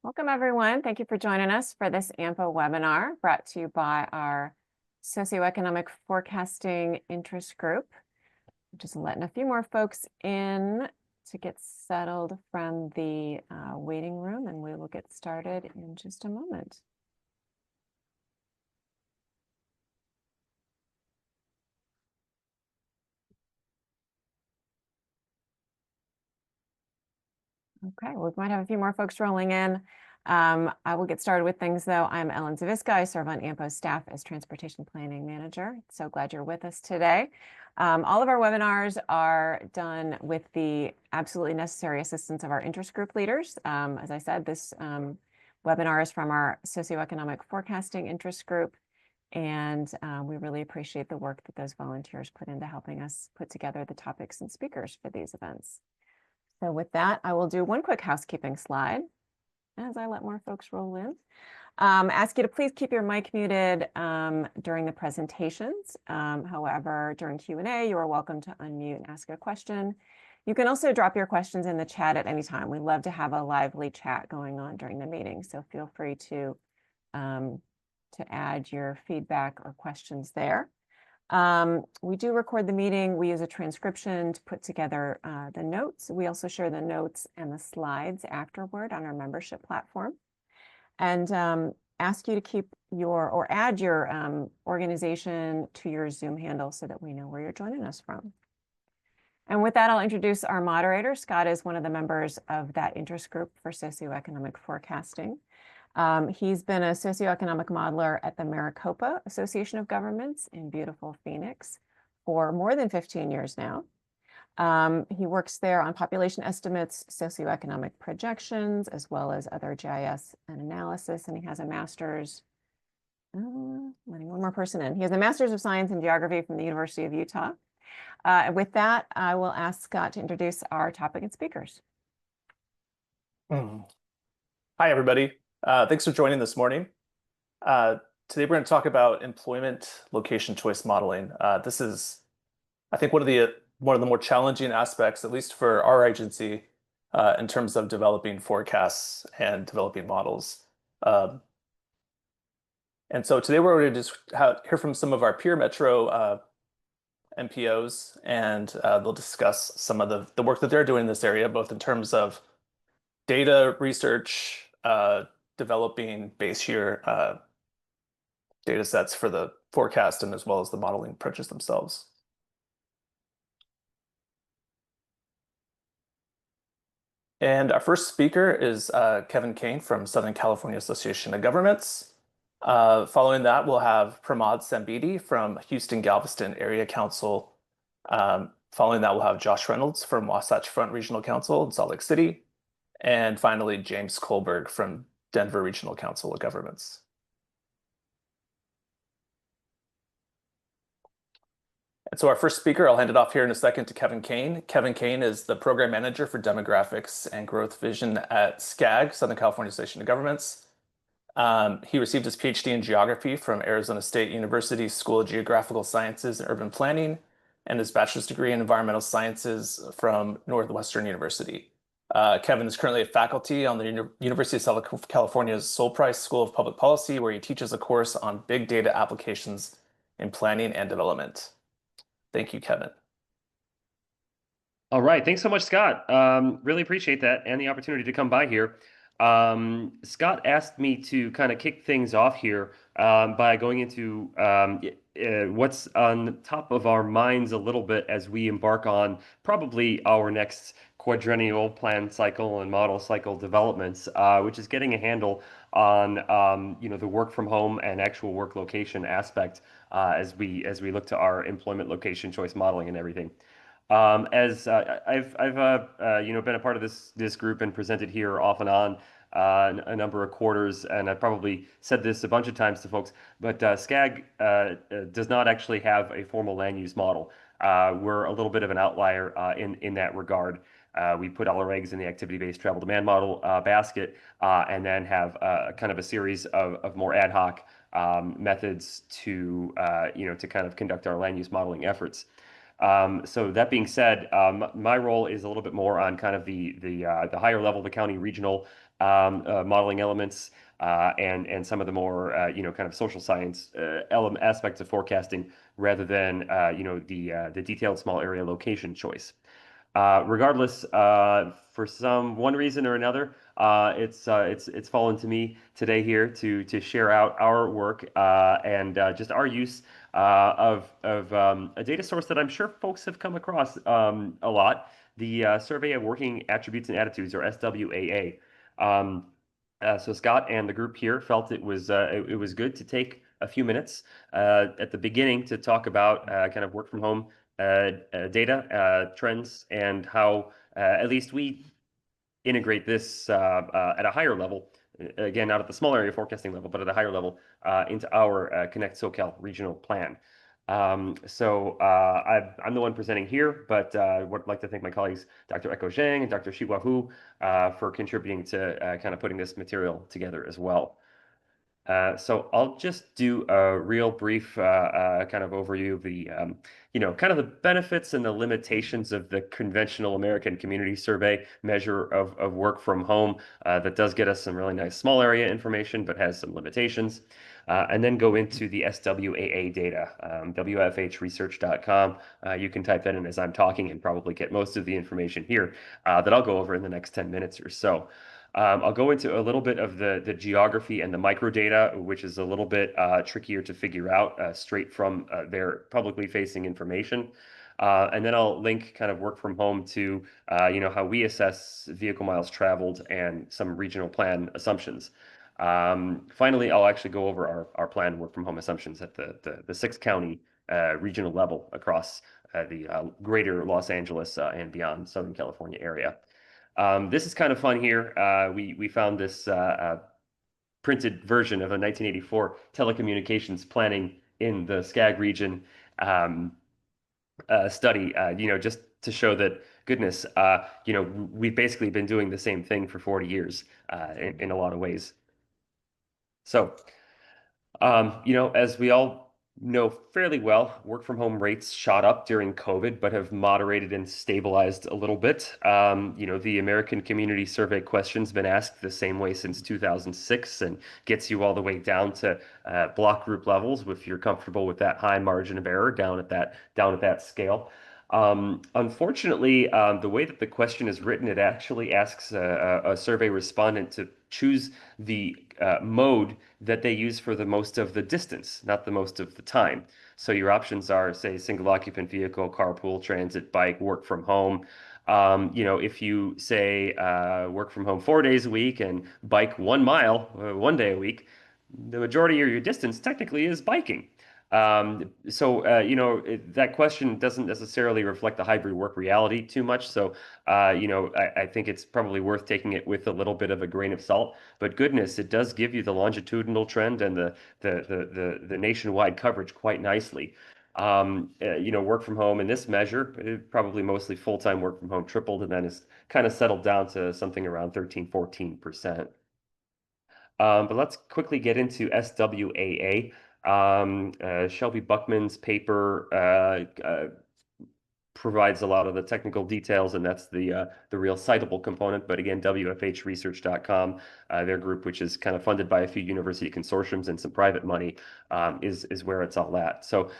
Welcome, everyone. Thank you for joining us for this AMPO webinar brought to you by our Socioeconomic Forecasting Interest Group. Just letting a few more folks in to get settled from the waiting room, and we will get started in just a moment. Okay, we might have a few more folks rolling in. I will get started with things, though. I'm Ellen Zaviska. I serve on AMPO staff as Transportation Planning Manager. So glad you're with us today. All of our webinars are done with the absolutely necessary assistance of our interest group leaders. As I said, this webinar is from our Socioeconomic Forecasting Interest Group, and we really appreciate the work that those volunteers put into helping us put together the topics and speakers for these events. So with that, I will do one quick housekeeping slide as I let more folks roll in. Ask you to please keep your mic muted during the presentations. However, during Q&A, you are welcome to unmute and ask a question. You can also drop your questions in the chat at any time. We love to have a lively chat going on during the meeting, so feel free to add your feedback or questions there. We do record the meeting. We use a transcription to put together the notes. We also share the notes and the slides afterward on our membership platform. And ask you to keep or add your organization to your Zoom handle so that we know where you're joining us from. And with that, I'll introduce our moderator. Scott is one of the members of that interest group for socioeconomic forecasting. He's been a socioeconomic modeler at the Maricopa Association of Governments in beautiful Phoenix for more than 15 years now. He works there on population estimates, socioeconomic projections, as well as other GIS and analysis, and he has a master's, letting one more person in. He has a master's of science in geography from the University of Utah. With that, I will ask Scott to introduce our topic and speakers. Hi, everybody. Thanks for joining this morning. Today we're going to talk about employment location choice modeling. This is, I think, one of the more challenging aspects, at least for our agency, in terms of developing forecasts and developing models. And so today we're going to just hear from some of our peer metro MPOs, and they'll discuss some of the work that they're doing in this area, both in terms of data research, developing base year data sets for the forecast, and as well as the modeling approaches themselves. And our first speaker is Kevin Kane from Southern California Association of Governments. Following that, we'll have Pramod Sambidi from Houston Galveston Area Council. Following that, we'll have Josh Reynolds from Wasatch Front Regional Council in Salt Lake City. And finally, James Kohlberg from Denver Regional Council of Governments. And so our first speaker, I'll hand it off here in a second to Kevin Kane. Kevin Kane is the Program Manager for Demographics and Growth Vision at SCAG, Southern California Association of Governments. He received his PhD in Geography from Arizona State University School of Geographical Sciences and Urban Planning, and his bachelor's degree in Environmental Sciences from Northwestern University. Kevin is currently a faculty on the University of Southern California's Sol Price School of Public Policy, where he teaches a course on big data applications in planning and development. Thank you, Kevin. All right. Thanks so much, Scott. Really appreciate that and the opportunity to come by here. Scott asked me to kind of kick things off here by going into what's on top of our minds a little bit as we embark on probably our next quadrennial plan cycle and model cycle developments, which is getting a handle on the work from home and actual work location aspect as we look to our employment location choice modeling and everything. As I've been a part of this group and presented here off and on a number of quarters, and I've probably said this a bunch of times to folks, but SCAG does not actually have a formal land use model. We're a little bit of an outlier in that regard. We put all our eggs in the activity-based travel demand model basket, and then have kind of a series of more ad hoc methods to kind of conduct our land use modeling efforts. So that being said, my role is a little bit more on kind of the higher level, the county regional modeling elements, and some of the more kind of social science element aspects of forecasting rather than the detailed small area location choice. Regardless, for some one reason or another, it's fallen to me today here to share out our work and just our use of a data source that I'm sure folks have come across a lot, the Survey of Working Attributes and Attitudes, or SWAA. So Scott and the group here felt it was good to take a few minutes at the beginning to talk about kind of work from home data, trends, and how at least we integrate this at a higher level, again, not at the small area forecasting level, but at a higher level into our Connect SoCal regional plan. I'm the one presenting here, but I would like to thank my colleagues, Dr. Echo Zhang and Dr. Xihua Hu, for contributing to kind of putting this material together as well. So I'll just do a real brief kind of overview of the, kind of the benefits and the limitations of the conventional American Community Survey measure of work from home that does get us some really nice small area information, but has some limitations. And then go into the SWAA data, WFHresearch.com. You can type that in as I'm talking and probably get most of the information here that I'll go over in the next 10 minutes or so. I'll go into a little bit of the geography and the microdata, which is a little bit trickier to figure out straight from their publicly facing information. And then I'll link kind of work from home to, how we assess vehicle miles traveled and some regional plan assumptions. Finally, I'll actually go over our plan work from home assumptions at the 6 county regional level across the greater Los Angeles and beyond Southern California area. This is kind of fun here. We found this printed version of a 1984 telecommunications planning in the SCAG region study, just to show that, goodness, we've basically been doing the same thing for 40 years in a lot of ways. So, as we all know fairly well, work from home rates shot up during COVID, but have moderated and stabilized a little bit. The American Community Survey question's been asked the same way since 2006 and gets you all the way down to block group levels if you're comfortable with that high margin of error down at that scale. Unfortunately, the way that the question is written, it actually asks a survey respondent to choose the mode that they use for the most of the distance, not the most of the time. So your options are, say, single occupant vehicle, carpool, transit, bike, work from home. If you say work from home 4 days a week and bike 1 mile 1 day a week, the majority of your distance technically is biking. That question doesn't necessarily reflect the hybrid work reality too much. So, I think it's probably worth taking it with a little bit of a grain of salt. But goodness, it does give you the longitudinal trend and the nationwide coverage quite nicely. Work from home in this measure, probably mostly full-time work from home tripled, and then is kind of settled down to something around 13-14%. But let's quickly get into SWAA. Shelby Buckman's paper provides a lot of the technical details, and that's the real citable component. But again, WFHresearch.com, their group, which is kind of funded by a few university consortiums and some private money, is where it's all at. So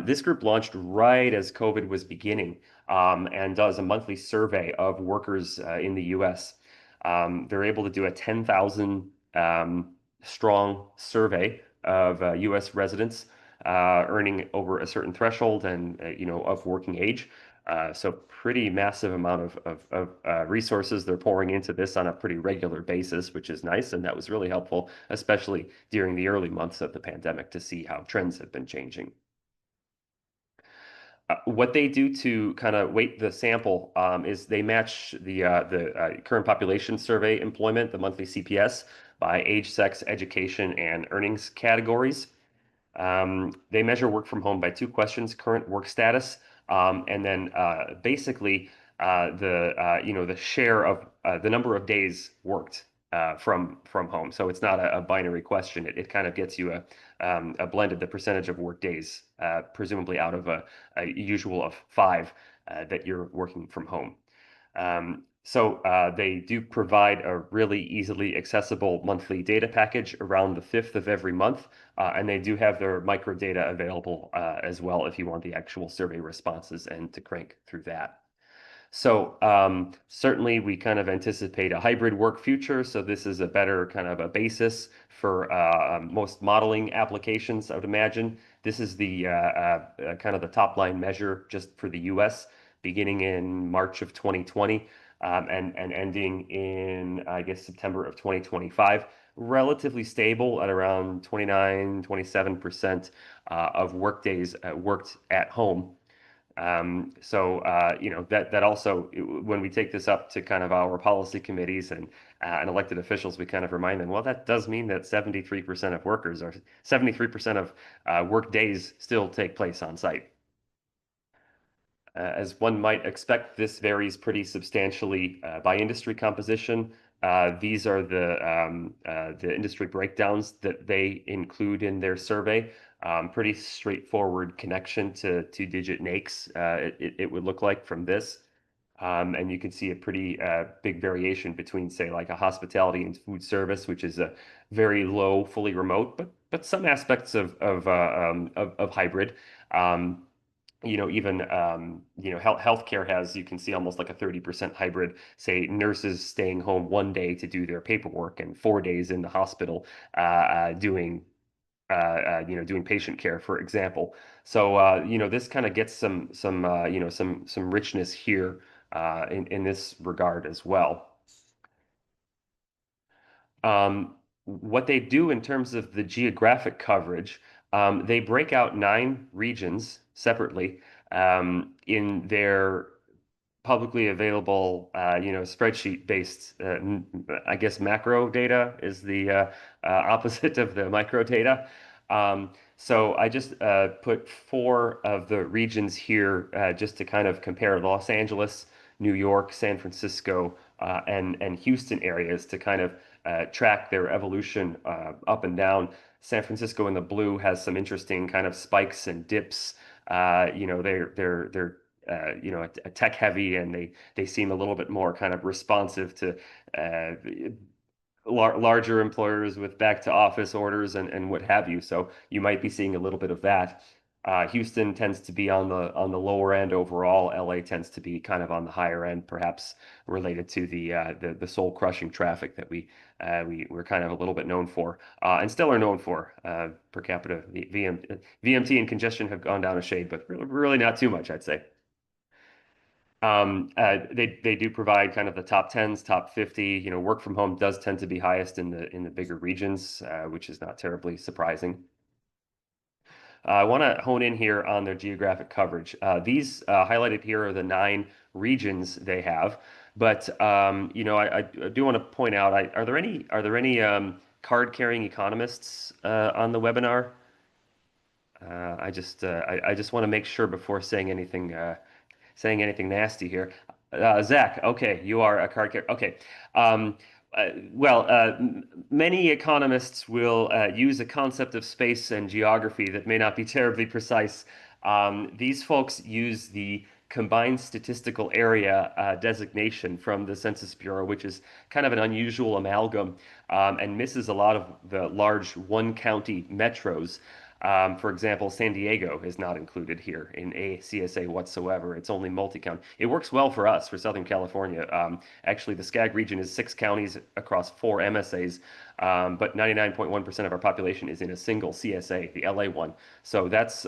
this group launched right as COVID was beginning and does a monthly survey of workers in the U.S. They're able to do a 10,000 strong survey of U.S. residents earning over a certain threshold and of working age. So pretty massive amount of resources they're pouring into this on a pretty regular basis, which is nice, and that was really helpful, especially during the early months of the pandemic, to see how trends have been changing. What they do to kind of weight the sample is they match the current population survey employment, the monthly CPS, by age, sex, education, and earnings categories. They measure work from home by 2 questions: current work status, and then basically the share of the number of days worked from home. So it's not a binary question. It kind of gets you a blended the percentage of work days, presumably out of a usual of 5 that you're working from home. So they do provide a really easily accessible monthly data package around the 5th of every month, and they do have their micro data available as well if you want the actual survey responses and to crank through that. So certainly we kind of anticipate a hybrid work future. So this is a better kind of a basis for most modeling applications, I would imagine. This is the kind of the top line measure just for the US beginning in March of 2020 and ending in, I guess, September of 2025. Relatively stable at around 29, 27% of workdays worked at home. You know, that also, when we take this up to kind of our policy committees and elected officials, we kind of remind them, well, that does mean that 73% of workers or 73% of work days still take place on site. As one might expect, this varies pretty substantially by industry composition. These are the industry breakdowns that they include in their survey. Pretty straightforward connection to two-digit NAICS, it would look like from this. And you can see a pretty big variation between, say, like a hospitality and food service, which is a very low, fully remote, but some aspects of hybrid. You know, even you know, healthcare has, you can see almost like a 30% hybrid, say nurses staying home 1 day to do their paperwork and 4 days in the hospital doing you know, doing patient care, for example. So you know, this kind of gets some you know, some richness here in this regard as well. What they do in terms of the geographic coverage, they break out 9 regions separately in their publicly available, you know, spreadsheet-based, I guess macro data is the opposite of the micro data. So I just put 4 of the regions here just to kind of compare Los Angeles, New York, San Francisco, and Houston areas to kind of track their evolution up and down. San Francisco in the blue has some interesting kind of spikes and dips. You know, they're you know, a tech heavy, and they seem a little bit more kind of responsive to larger employers with back to office orders and what have you. So you might be seeing a little bit of that. Houston tends to be on the lower end overall. LA tends to be kind of on the higher end, perhaps related to the soul crushing traffic that we're kind of a little bit known for, and still are known for. Per capita VMT and congestion have gone down a shade, but really not too much, I'd say. They do provide kind of the top 10s, top 50. You know, work from home does tend to be highest in the bigger regions, which is not terribly surprising. I want to hone in here on their geographic coverage. These highlighted here are the 9 regions they have, but you know, I do want to point out, are there any card-carrying economists on the webinar? I just want to make sure before saying anything nasty here. Zach, okay, you are a card carrier. Okay. Many economists will use a concept of space and geography that may not be terribly precise. These folks use the combined statistical area designation from the Census Bureau, which is kind of an unusual amalgam and misses a lot of the large one-county metros. For example, San Diego is not included here in a CSA whatsoever. It's only multi-county. It works well for us, for Southern California. Actually, the SCAG region is 6 counties across 4 MSAs, but 99.1% of our population is in a single CSA, the LA one. So that's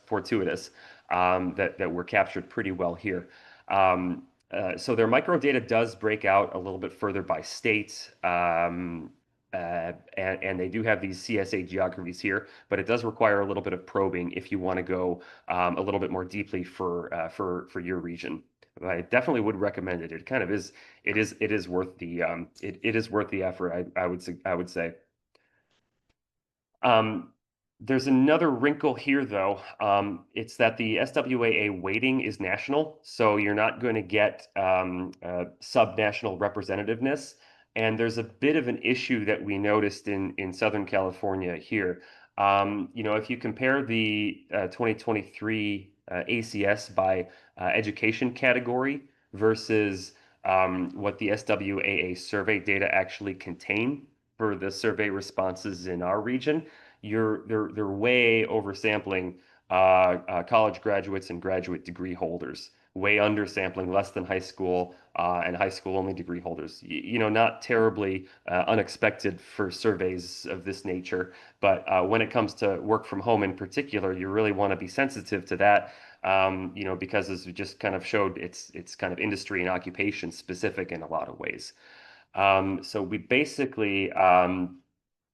fortuitous that we're captured pretty well here. So their microdata does break out a little bit further by state. And they do have these CSA geographies here, but it does require a little bit of probing if you want to go a little bit more deeply for your region. I definitely would recommend it. It kind of is. It is worth the it is worth the effort. I would say. There's another wrinkle here, though. It's that the SWAA weighting is national, so you're not going to get subnational representativeness. And there's a bit of an issue that we noticed in Southern California here. If you compare the 2023 ACS by education category versus what the SWAA survey data actually contain for the survey responses in our region, they're way oversampling college graduates and graduate degree holders, way undersampling less than high school and high school only degree holders. Not terribly unexpected for surveys of this nature, but when it comes to work from home in particular, you really want to be sensitive to that. Because as we just kind of showed, it's kind of industry and occupation specific in a lot of ways. So we basically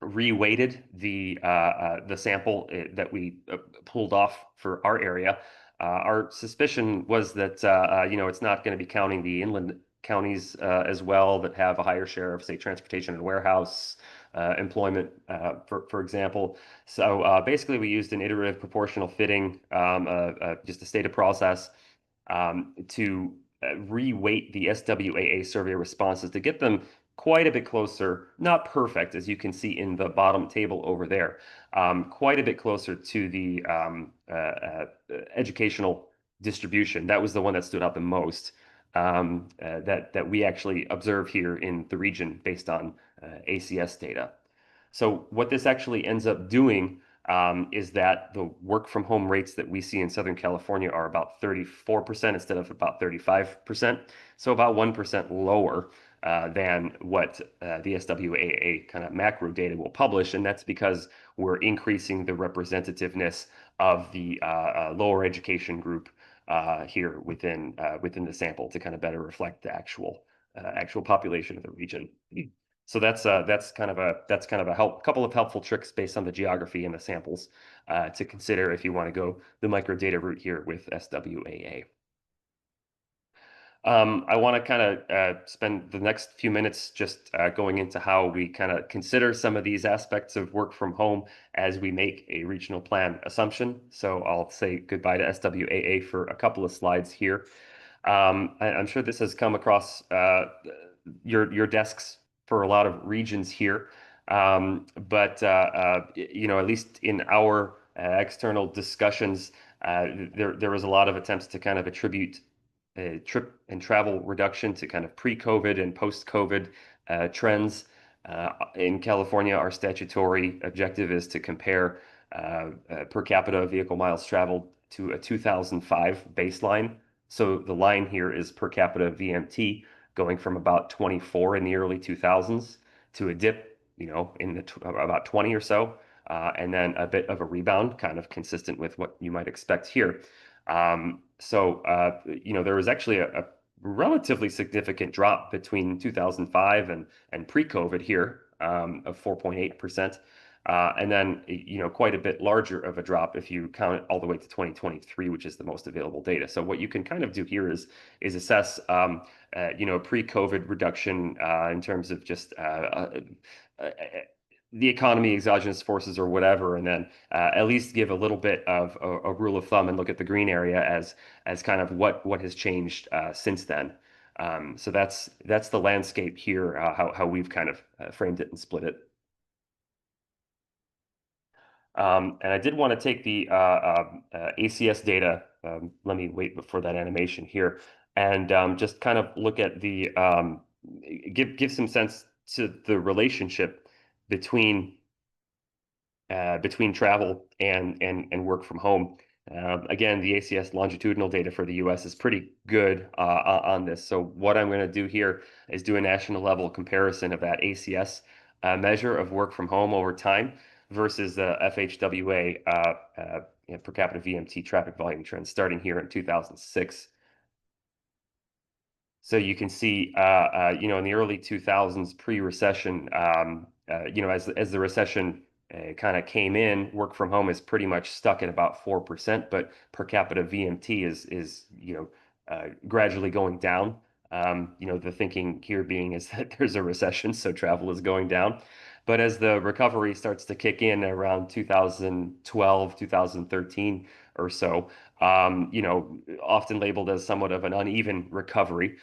reweighted the sample that we pulled off for our area. Our suspicion was that it's not going to be counting the inland counties as well that have a higher share of, say, transportation and warehouse employment, for example. So basically, we used an iterative proportional fitting, just a stated process to reweight the SWAA survey responses to get them quite a bit closer, not perfect, as you can see in the bottom table over there, quite a bit closer to the educational distribution. That was the one that stood out the most that we actually observe here in the region based on ACS data. So what this actually ends up doing is that the work from home rates that we see in Southern California are about 34% instead of about 35%. So about 1% lower than what the SWAA kind of macro data will publish. And that's because we're increasing the representativeness of the lower education group here within the sample to kind of better reflect the actual population of the region. So that's kind of a couple of helpful tricks based on the geography and the samples to consider if you want to go the microdata route here with SWAA. I want to kind of spend the next few minutes just going into how we kind of consider some of these aspects of work from home as we make a regional plan assumption. So I'll say goodbye to SWAA for a couple of slides here. I'm sure this has come across your desks for a lot of regions here. But at least in our external discussions, there was a lot of attempts to kind of attribute trip and travel reduction to kind of pre-COVID and post-COVID trends. In California, our statutory objective is to compare per capita vehicle miles traveled to a 2005 baseline. So the line here is per capita VMT going from about 24 in the early 2000s to a dip, in about 20 or so, and then a bit of a rebound, kind of consistent with what you might expect here. There was actually a relatively significant drop between 2005 and pre-COVID here of 4.8%. And then, quite a bit larger of a drop if you count it all the way to 2023, which is the most available data. So what you can kind of do here is assess, pre-COVID reduction in terms of just the economy, exogenous forces, or whatever, and then at least give a little bit of a rule of thumb and look at the green area as kind of what has changed since then. So that's the landscape here, how we've kind of framed it and split it. And I did want to take the ACS data. Let me wait for that animation here, and just kind of look at the give some sense to the relationship between travel and work from home. Again, the ACS longitudinal data for the U.S. is pretty good on this. So what I'm going to do here is do a national level comparison of that ACS measure of work from home over time versus the FHWA per capita VMT traffic volume trends starting here in 2006. So you can see, in the early 2000s, pre-recession, as the recession kind of came in, work from home is pretty much stuck at about 4%, but per capita VMT is gradually going down. The thinking here being is that there's a recession, so travel is going down. But as the recovery starts to kick in around 2012, 2013 or so, often labeled as somewhat of an uneven recovery.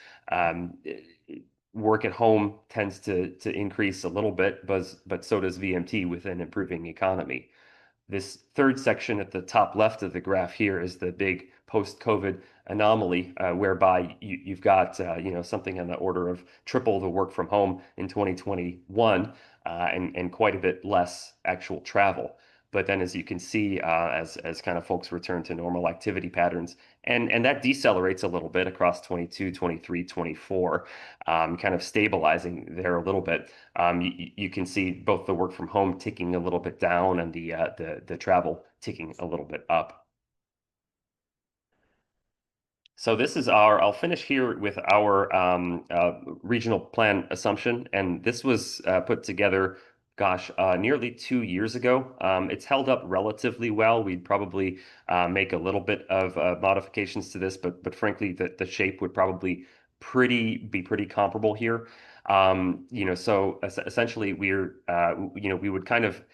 work at home tends to increase a little bit, but so does VMT with an improving economy. This third section at the top left of the graph here is the big post-COVID anomaly, whereby you've got something on the order of triple the work from home in 2021, and quite a bit less actual travel. But then, as you can see, as kind of folks return to normal activity patterns, and that decelerates a little bit across 22, 23, 24, kind of stabilizing there a little bit. You can see both the work from home ticking a little bit down and the travel ticking a little bit up. So this is I'll finish here with our regional plan assumption. And this was put together, gosh, nearly 2 years ago. It's held up relatively well. We'd probably make a little bit of modifications to this, but frankly, the shape would probably be pretty comparable here. So essentially we're, we would kind of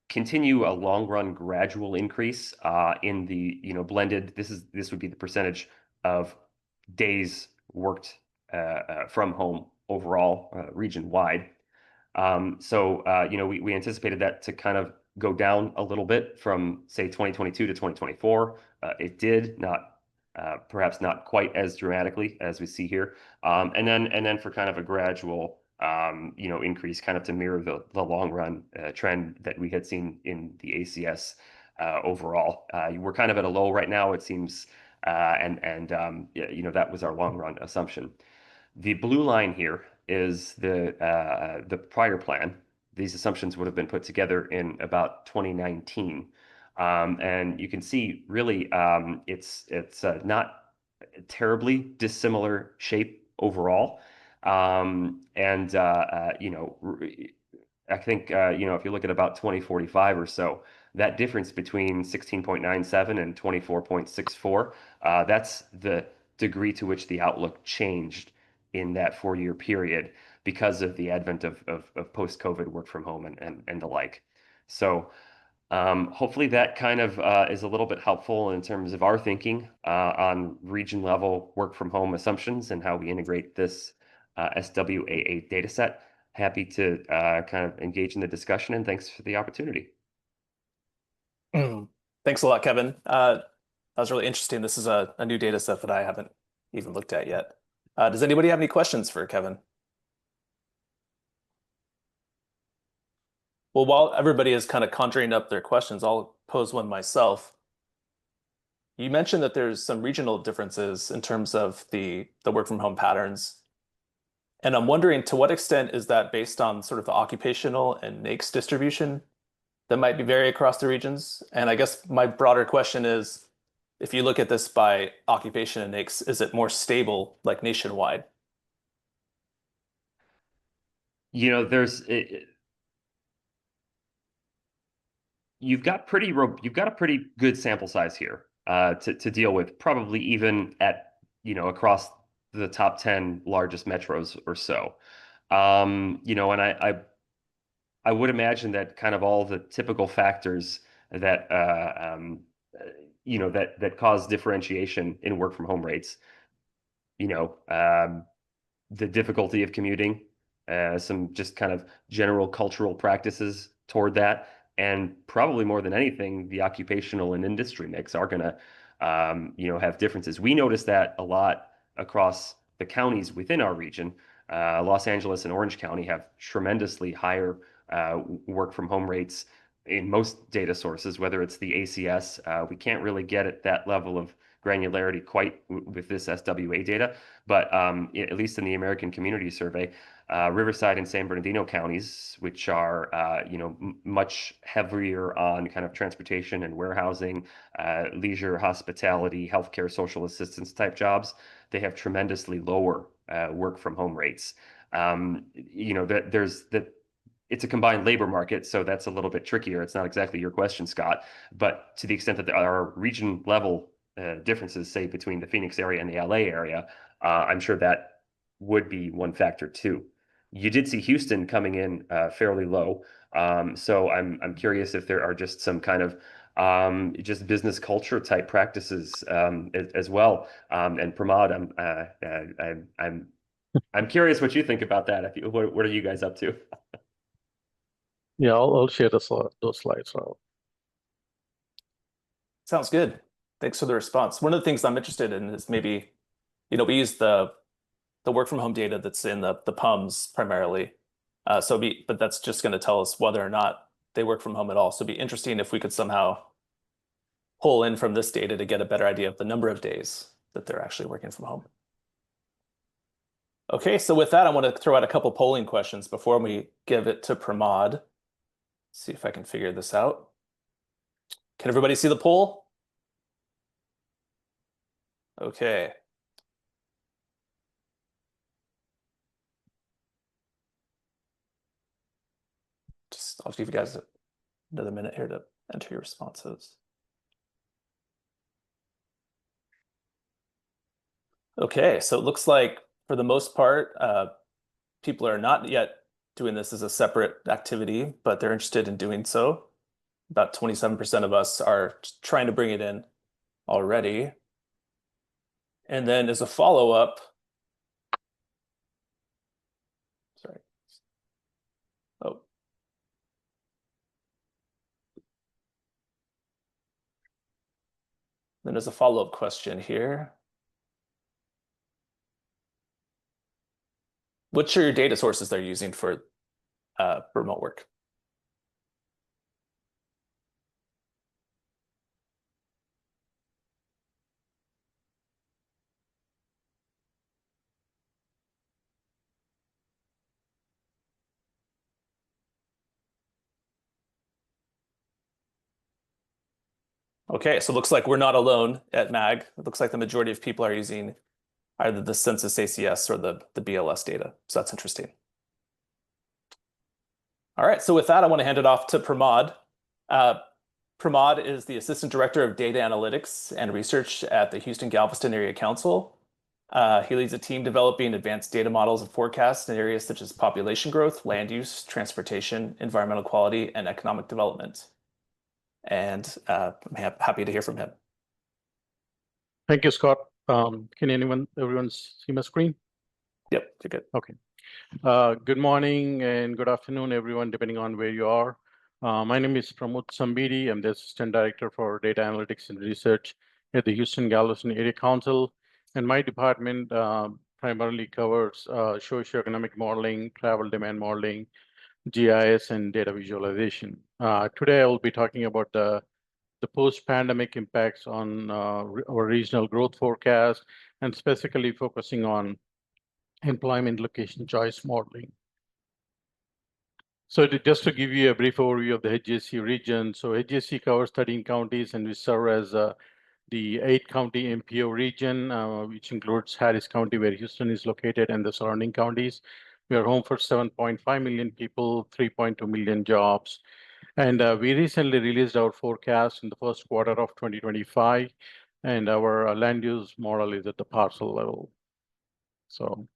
continue a long run gradual increase in the blended. This would be the percentage of days worked from home overall region wide. We anticipated that to kind of go down a little bit from say 2022 to 2024. It did not. Perhaps not quite as dramatically as we see here, and then for kind of a gradual increase, kind of to mirror the long run trend that we had seen in the ACS overall. We're kind of at a low right now, it seems, that was our long run assumption. The blue line here is the prior plan. These assumptions would have been put together in about 2019. And you can see really it's not terribly dissimilar shape overall. I think if you look at about 2045 or so, that difference between 16.97 and 24.64, that's the degree to which the outlook changed in that 4-year period because of the advent of post-COVID work from home and the like. So hopefully that kind of is a little bit helpful in terms of our thinking on region level work from home assumptions and how we integrate this SWAA data set. Happy to kind of engage in the discussion, and thanks for the opportunity. Thanks a lot, Kevin. That was really interesting. This is a new data set that I haven't even looked at yet. Does anybody have any questions for Kevin? Well, while everybody is kind of conjuring up their questions, I'll pose one myself. You mentioned that there's some regional differences in terms of the work from home patterns. And I'm wondering, to what extent is that based on sort of the occupational and NAICS distribution that might be vary across the regions? And I guess my broader question is, if you look at this by occupation and NAICS, is it more stable, like nationwide? You've got a pretty good sample size here to deal with, probably even at across the top 10 largest metros or so. And I would imagine that kind of all the typical factors that that cause differentiation in work from home rates. The difficulty of commuting, some just kind of general cultural practices toward that, and probably more than anything, the occupational and industry mix are going to have differences. We notice that a lot across the counties within our region. Los Angeles and Orange County have tremendously higher work from home rates in most data sources, whether it's the ACS. We can't really get at that level of granularity quite with this SWA data, but at least in the American Community Survey, Riverside and San Bernardino counties, which are much heavier on kind of transportation and warehousing, leisure, hospitality, healthcare, social assistance type jobs, they have tremendously lower work from home rates. It's a combined labor market, so that's a little bit trickier. It's not exactly your question, Scott, but to the extent that there are region level differences, say between the Phoenix area and the LA area, I'm sure that would be one factor too. You did see Houston coming in fairly low, so I'm curious if there are just some kind of just business culture type practices as well. And Pramod, I'm I'm curious what you think about that. What are you guys up to? Yeah, I'll share those slides now. Sounds good. Thanks for the response. One of the things I'm interested in is maybe, we use the work from home data that's in the PUMs primarily. But that's just going to tell us whether or not they work from home at all. So it'd be interesting if we could somehow pull in from this data to get a better idea of the number of days that they're actually working from home. Okay, so with that, I want to throw out a couple polling questions before we give it to Pramod. See if I can figure this out. Can everybody see the poll? Okay. I'll give you guys another minute here to enter your responses. Okay, so it looks like for the most part, people are not yet doing this as a separate activity, but they're interested in doing so. About 27% of us are trying to bring it in already. And then as a follow-up, sorry. Oh. Then there's a follow-up question here. Which are your data sources they're using for remote work? Okay, so it looks like we're not alone at MAG. It looks like the majority of people are using either the Census ACS or the BLS data. So that's interesting. All right, so with that, I want to hand it off to Pramod. Pramod is the Assistant Director of Data Analytics and Research at the Houston-Galveston Area Council. He leads a team developing advanced data models and forecasts in areas such as population growth, land use, transportation, environmental quality, and economic development. And I'm happy to hear from him. Thank you, Scott. Can everyone see my screen? Yep, you're good. Okay. Good morning and good afternoon, everyone, depending on where you are. My name is Pramod Sambidi. I'm the Assistant Director for Data Analytics and Research at the Houston-Galveston Area Council. And my department primarily covers socioeconomic modeling, travel demand modeling, GIS, and data visualization. Today, I will be talking about the post-pandemic impacts on our regional growth forecast, and specifically focusing on employment location choice modeling. So just to give you a brief overview of the HGSC region, so HGSC covers 13 counties, and we serve as the 8-county AMPO region, which includes Harris County, where Houston is located, and the surrounding counties. We are home for 7.5 million people, 3.2 million jobs. And we recently released our forecast in the first quarter of 2025, and our land use model is at the parcel level. So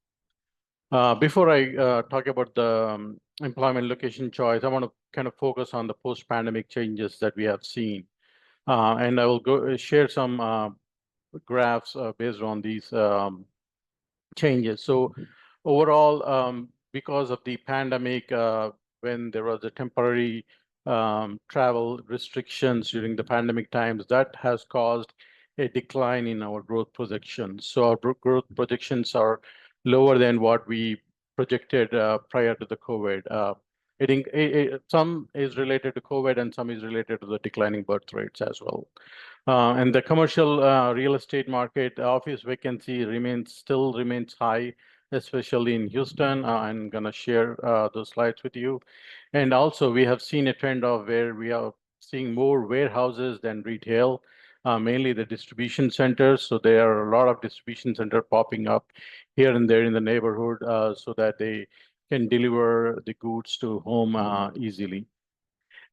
before I talk about the employment location choice, I want to kind of focus on the post-pandemic changes that we have seen. And I will share some graphs based on these changes. So overall, because of the pandemic, when there was a temporary travel restrictions during the pandemic times, that has caused a decline in our growth projections. So our growth projections are lower than what we projected prior to the COVID. Some is related to COVID and some is related to the declining birth rates as well. And the commercial real estate market, office vacancy still remains high, especially in Houston. I'm going to share those slides with you. And also, we have seen a trend of where we are seeing more warehouses than retail, mainly the distribution centers. So there are a lot of distribution centers popping up here and there in the neighborhood so that they can deliver the goods to home easily.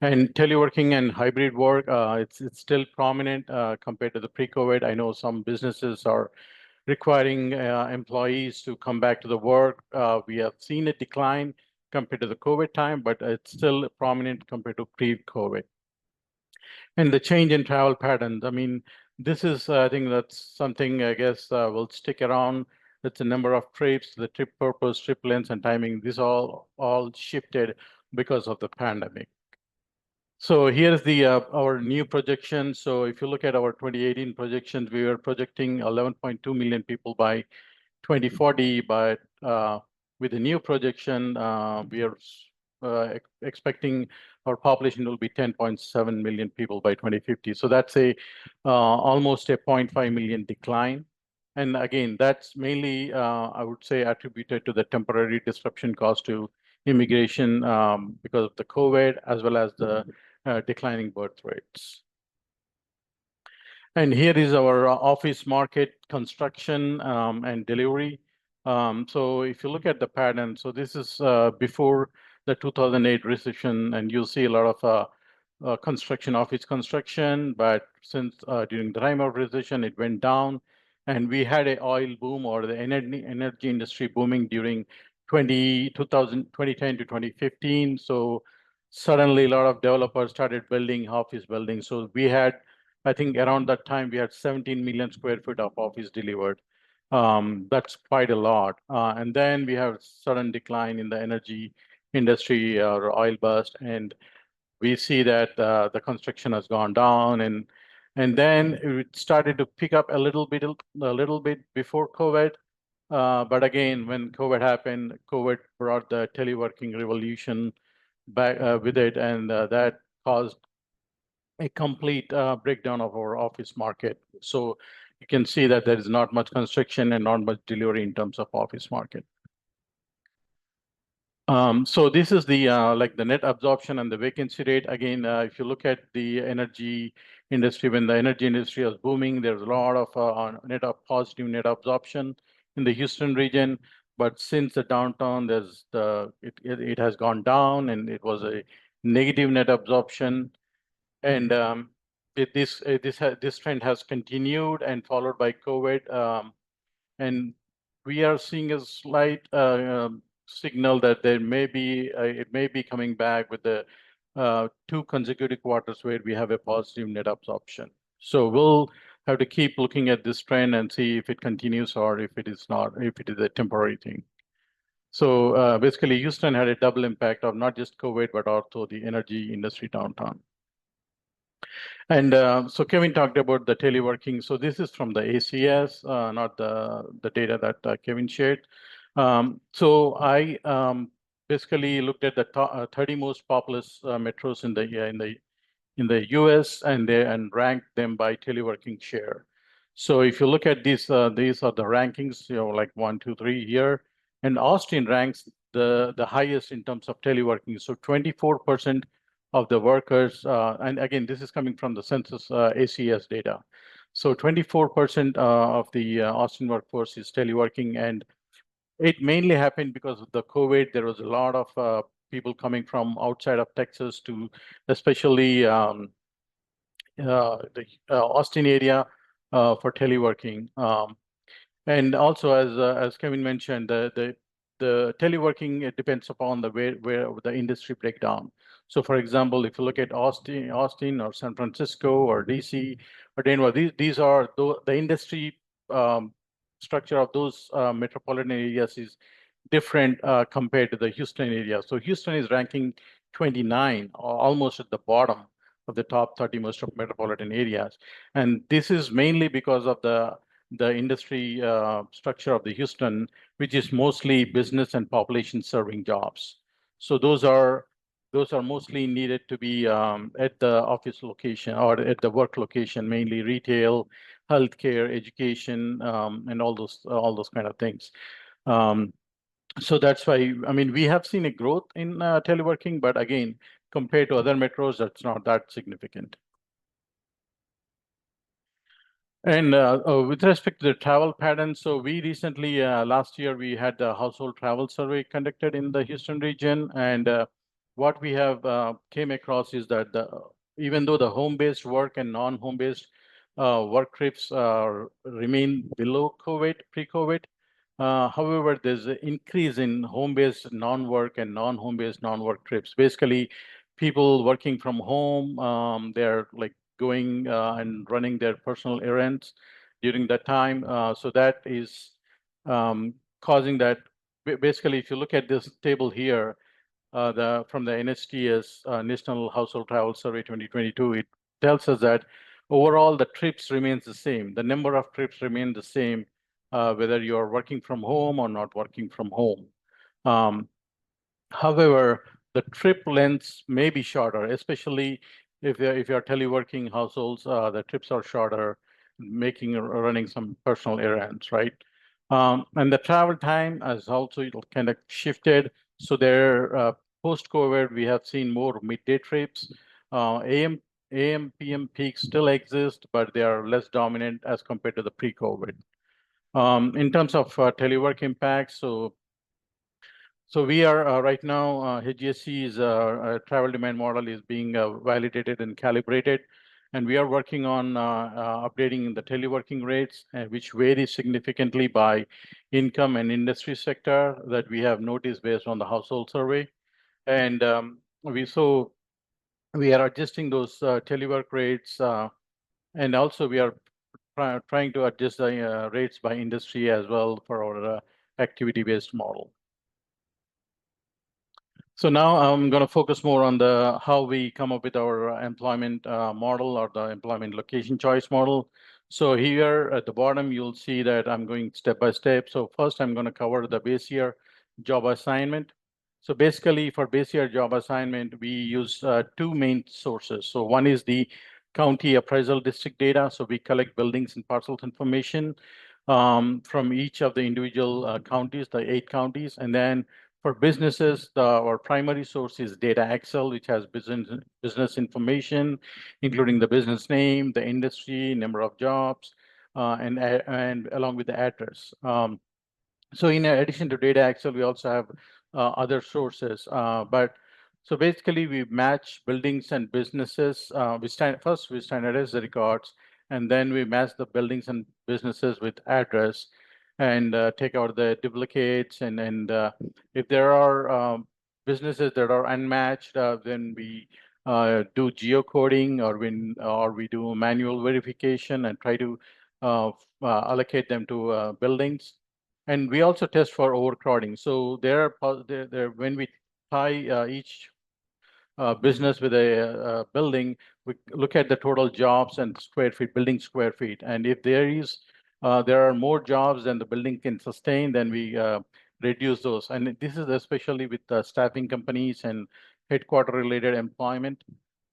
And teleworking and hybrid work, it's still prominent compared to the pre-COVID. I know some businesses are requiring employees to come back to the work. We have seen a decline compared to the COVID time, but it's still prominent compared to pre-COVID. And the change in travel patterns, I mean, this is, I think that's something I guess will stick around That's the number of trips, the trip purpose, trip lengths, and timing. This all shifted because of the pandemic. So here's the our new projection. So if you look at our 2018 projections, we were projecting 11.2 million people by 2040, but with the new projection, we are expecting our population will be 10.7 million people by 2050. So that's a almost a 0.5 million decline. And again, that's mainly, I would say, attributed to the temporary disruption caused to immigration because of the COVID, as well as the declining birth rates. And here is our office market construction and delivery. So if you look at the pattern, so this is before the 2008 recession, and you'll see a lot of construction, office construction, but since during the time of recession, it went down, and we had an oil boom or the energy industry booming during 2010 to 2015. So suddenly a lot of developers started building office buildings. So we had, I think around that time, we had 17 million square feet of office delivered. That's quite a lot. And then we have sudden decline in the energy industry or oil bust, and we see that the construction has gone down, and then it started to pick up a little bit before COVID. But again, when COVID happened, COVID brought the teleworking revolution back with it, and that caused a complete breakdown of our office market. So you can see that there is not much construction and not much delivery in terms of office market. So this is the like the net absorption and the vacancy rate. Again, if you look at the energy industry, when the energy industry was booming, there's a lot of positive net absorption in the Houston region. But since the downtown, it has gone down, and it was a negative net absorption. And this trend has continued and followed by COVID. And we are seeing a slight signal that it may be coming back with the 2 consecutive quarters where we have a positive net absorption. So we'll have to keep looking at this trend and see if it continues or if it is a temporary thing. So basically, Houston had a double impact of not just COVID, but also the energy industry downtown. And so Kevin talked about the teleworking. So this is from the ACS, not the data that Kevin shared. So I basically looked at the 30 most populous metros in the US and ranked them by teleworking share. So if you look at these are the rankings, like 1, 2, 3 here, and Austin ranks the highest in terms of teleworking. So 24% of the workers, and again, this is coming from the census ACS data. So 24% of the Austin workforce is teleworking, and it mainly happened because of the COVID. There was a lot of people coming from outside of Texas to especially the Austin area for teleworking. And also, as Kevin mentioned, the teleworking, it depends upon where the industry breakdown. So, for example, if you look at Austin or San Francisco or DC or Denver, these are the industry structure of those metropolitan areas is different compared to the Houston area. So Houston is ranking 29, almost at the bottom of the top 30 most metropolitan areas. And this is mainly because of the industry structure of the Houston, which is mostly business and population serving jobs. So those are mostly needed to be at the office location or at the work location, mainly retail, healthcare, education, and all those kind of things. So that's why, I mean, we have seen a growth in teleworking, but again, compared to other metros, that's not that significant. And with respect to the travel patterns, so we recently, last year, we had the household travel survey conducted in the Houston region. And what we have came across is that even though the home-based work and non-home-based work trips remain below pre-COVID, however, there's an increase in home-based non-work and non-home-based non-work trips. Basically, people working from home, they're like going and running their personal errands during that time. So that is causing that. Basically, if you look at this table here, from the NHTS National Household Travel Survey 2022, it tells us that overall the trips remains the same. The number of trips remain the same, whether you're working from home or not working from home. However, the trip lengths may be shorter, especially if you're teleworking households. The trips are shorter, running some personal errands, right? And the travel time has also kind of shifted. So there, post-COVID, we have seen more midday trips. AM, PM peaks still exist, but they are less dominant as compared to the pre-COVID. In terms of telework impacts, so we are right now, HGSC's travel demand model is being validated and calibrated, and we are working on updating the teleworking rates, which vary significantly by income and industry sector that we have noticed based on the household survey. And we are adjusting those telework rates, and also we are trying to adjust the rates by industry as well for our activity-based model. So now I'm going to focus more on how we come up with our employment model, or the employment location choice model. So here at the bottom, you'll see that I'm going step by step. So first, I'm going to cover the base year job assignment. So basically, for base year job assignment, we use two main sources. So one is the county appraisal district data. So we collect buildings and parcels information from each of the individual counties, the 8 counties, and then for businesses, our primary source is Data Excel, which has business information, including the business name, the industry, number of jobs, and along with the address. So in addition to Data Excel, we also have other sources. So basically, we match buildings and businesses. We standardize the records, and then we match the buildings and businesses with address, and take out the duplicates. And if there are businesses that are unmatched, then we do geocoding, or we do manual verification and try to allocate them to buildings. And we also test for overcrowding. So when we tie each business with a building, we look at the total jobs and square feet, building square feet. And if there are more jobs than the building can sustain, then we reduce those. And this is especially with staffing companies and headquarter-related employment.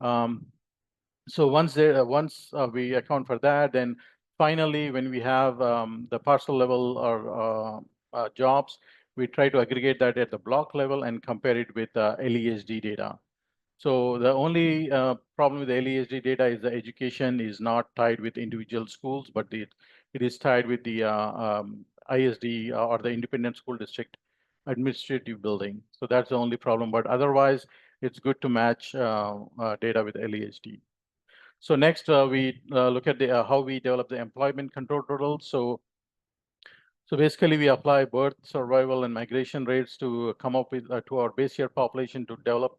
So once we account for that, then finally, when we have the parcel level or jobs, we try to aggregate that at the block level and compare it with LESD data. So the only problem with the LESD data is the education is not tied with individual schools, but it is tied with the ISD, or the Independent School District Administrative Building. So that's the only problem. But otherwise, it's good to match data with LESD. So next, we look at how we develop the employment control totals. So basically, we apply birth, survival, and migration rates to come up with to our base year population to develop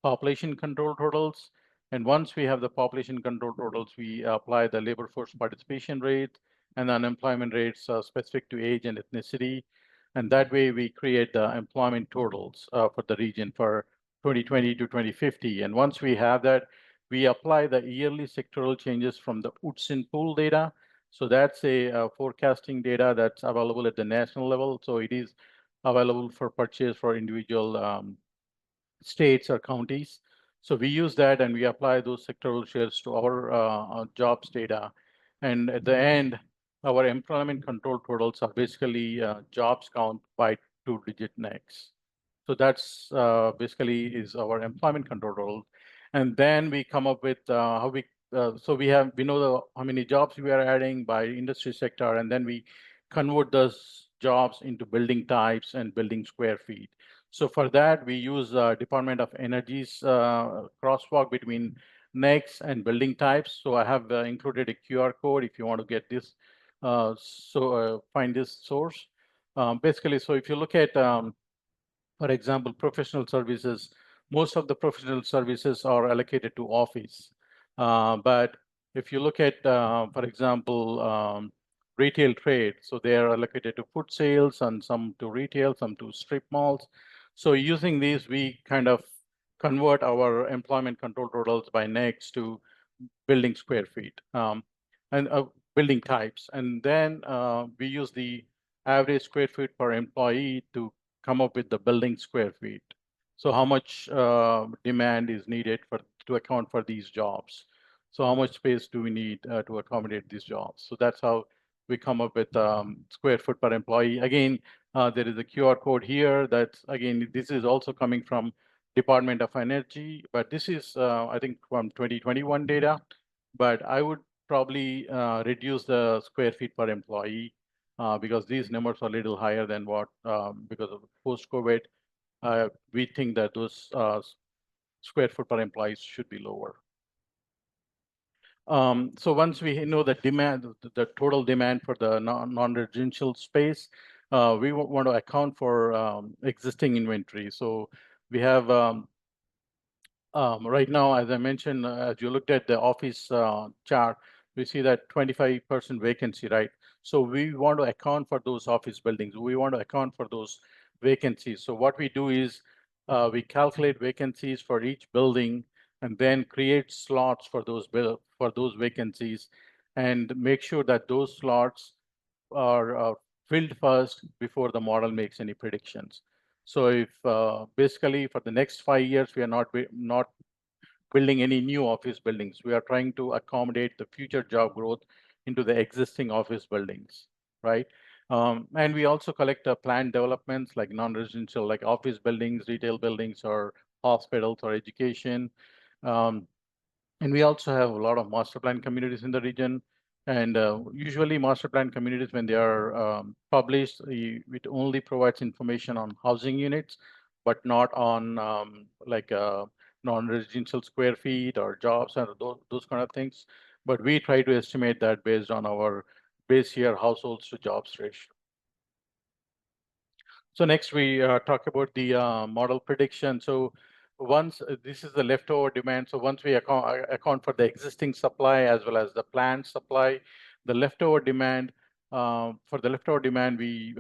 population control totals. And once we have the population control totals, we apply the labor force participation rate and the unemployment rates specific to age and ethnicity. And that way we create the employment totals for the region for 2020 to 2050. And once we have that, we apply the yearly sectoral changes from the UTSIN pool data. So that's a forecasting data that's available at the national level. So it is available for purchase for individual states or counties. So we use that and we apply those sectoral shares to our jobs data. And at the end, our employment control totals are basically jobs count by 2-digit next. So that's basically is our employment control total. And then we come up with how we know how many jobs we are adding by industry sector, and then we convert those jobs into building types and building square feet. So for that, we use Department of Energy's crosswalk between NECs and building types. So I have included a QR code if you want to get this, find this source. Basically, so if you look at, for example, professional services, most of the professional services are allocated to office. But if you look at, for example, retail trade. So they are allocated to food sales and some to retail, some to strip malls. So using these, we kind of convert our employment control totals by NEGs to building square feet and building types. And then we use the average square feet per employee to come up with the building square feet. So how much demand is needed to account for these jobs? So how much space do we need to accommodate these jobs? So that's how we come up with square foot per employee. Again, there is a QR code here. That's again, this is also coming from Department of Energy, but this is I think from 2021 data. But I would probably reduce the square feet per employee because these numbers are a little higher than what because of post-COVID. We think that those square foot per employee should be lower. So once we know the demand, the total demand for the non-residential space, we want to account for existing inventory. So we have right now, as I mentioned, as you looked at the office chart, we see that 25% vacancy, right? So we want to account for those office buildings. We want to account for those vacancies. So what we do is we calculate vacancies for each building and then create slots for those vacancies and make sure that those slots are filled first before the model makes any predictions. So if basically for the next 5 years, we are not building any new office buildings. We are trying to accommodate the future job growth into the existing office buildings, right? And we also collect planned developments like non-residential, like office buildings, retail buildings, or hospitals or education. And we also have a lot of master plan communities in the region. And usually master plan communities, when they are published, it only provides information on housing units, but not on like non-residential square feet or jobs and those kind of things. But we try to estimate that based on our base year households to jobs ratio. So next we talk about the model prediction. So once this is the leftover demand. So once we account for the existing supply as well as the planned supply, the leftover demand, for the leftover demand, we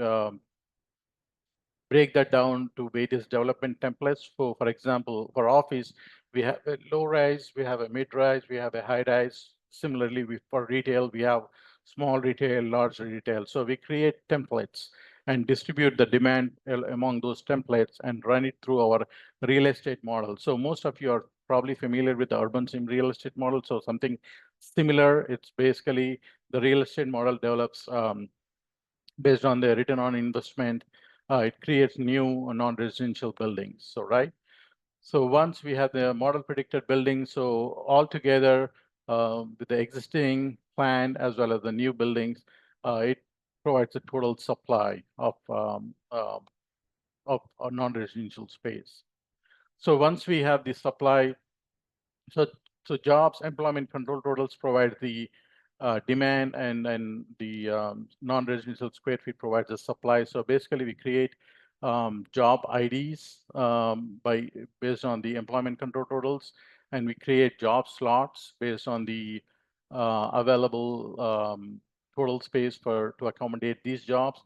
break that down to various development templates. For example, for office, we have a low rise, we have a mid rise, we have a high rise. Similarly, for retail, we have small retail, large retail. So we create templates and distribute the demand among those templates and run it through our real estate model. So most of you are probably familiar with the urban sim real estate model. So something similar, it's basically the real estate model develops based on the return on investment. It creates new non-residential buildings. So, right. So once we have the model predicted buildings, so altogether with the existing plan as well as the new buildings, it provides a total supply of a non-residential space. So once we have the supply, so jobs employment control totals provide the demand, and the non-residential square feet provides the supply. So basically, we create job IDs based on the employment control totals, and we create job slots based on the available total space to accommodate these jobs.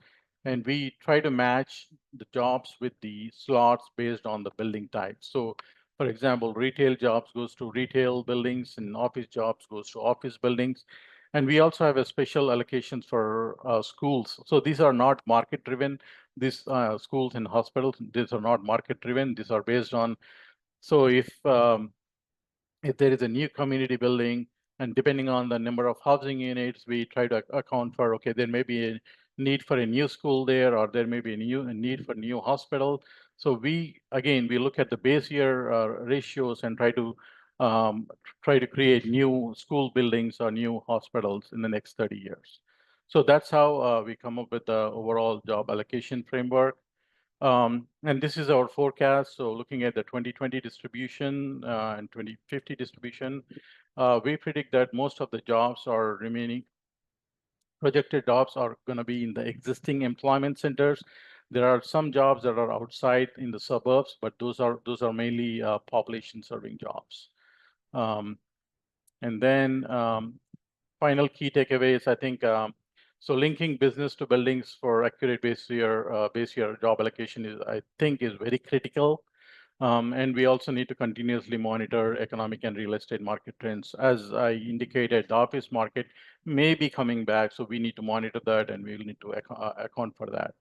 And we try to match the jobs with the slots based on the building type. So for example, retail jobs goes to retail buildings and office jobs goes to office buildings. And we also have a special allocations for schools. So these are not market driven. These schools and hospitals, these are not market driven. These are based on, so if there is a new community building, and depending on the number of housing units, we try to account for, okay, there may be a need for a new school there, or there may be a need for a new hospital. So we look at the base year ratios and try to create new school buildings or new hospitals in the next 30 years. So that's how we come up with the overall job allocation framework. And this is our forecast. So looking at the 2020 distribution and 2050 distribution, we predict that most of the jobs are remaining. Projected jobs are going to be in the existing employment centers. There are some jobs that are outside in the suburbs, but those are mainly population serving jobs. And then final key takeaways, I think So linking business to buildings for accurate base year job allocation is, I think, is very critical. And we also need to continuously monitor economic and real estate market trends. As I indicated, the office market may be coming back, so we need to monitor that, and we will need to account for that.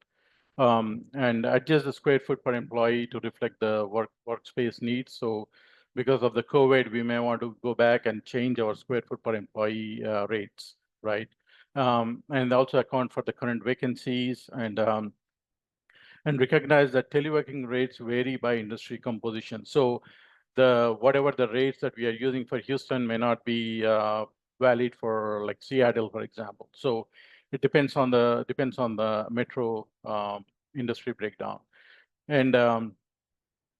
And adjust the square foot per employee to reflect the workspace needs. So because of the COVID, we may want to go back and change our square foot per employee rates, right? And also account for the current vacancies and recognize that teleworking rates vary by industry composition. So whatever the rates that we are using for Houston may not be valid for like Seattle, for example. So it depends on the metro industry breakdown. And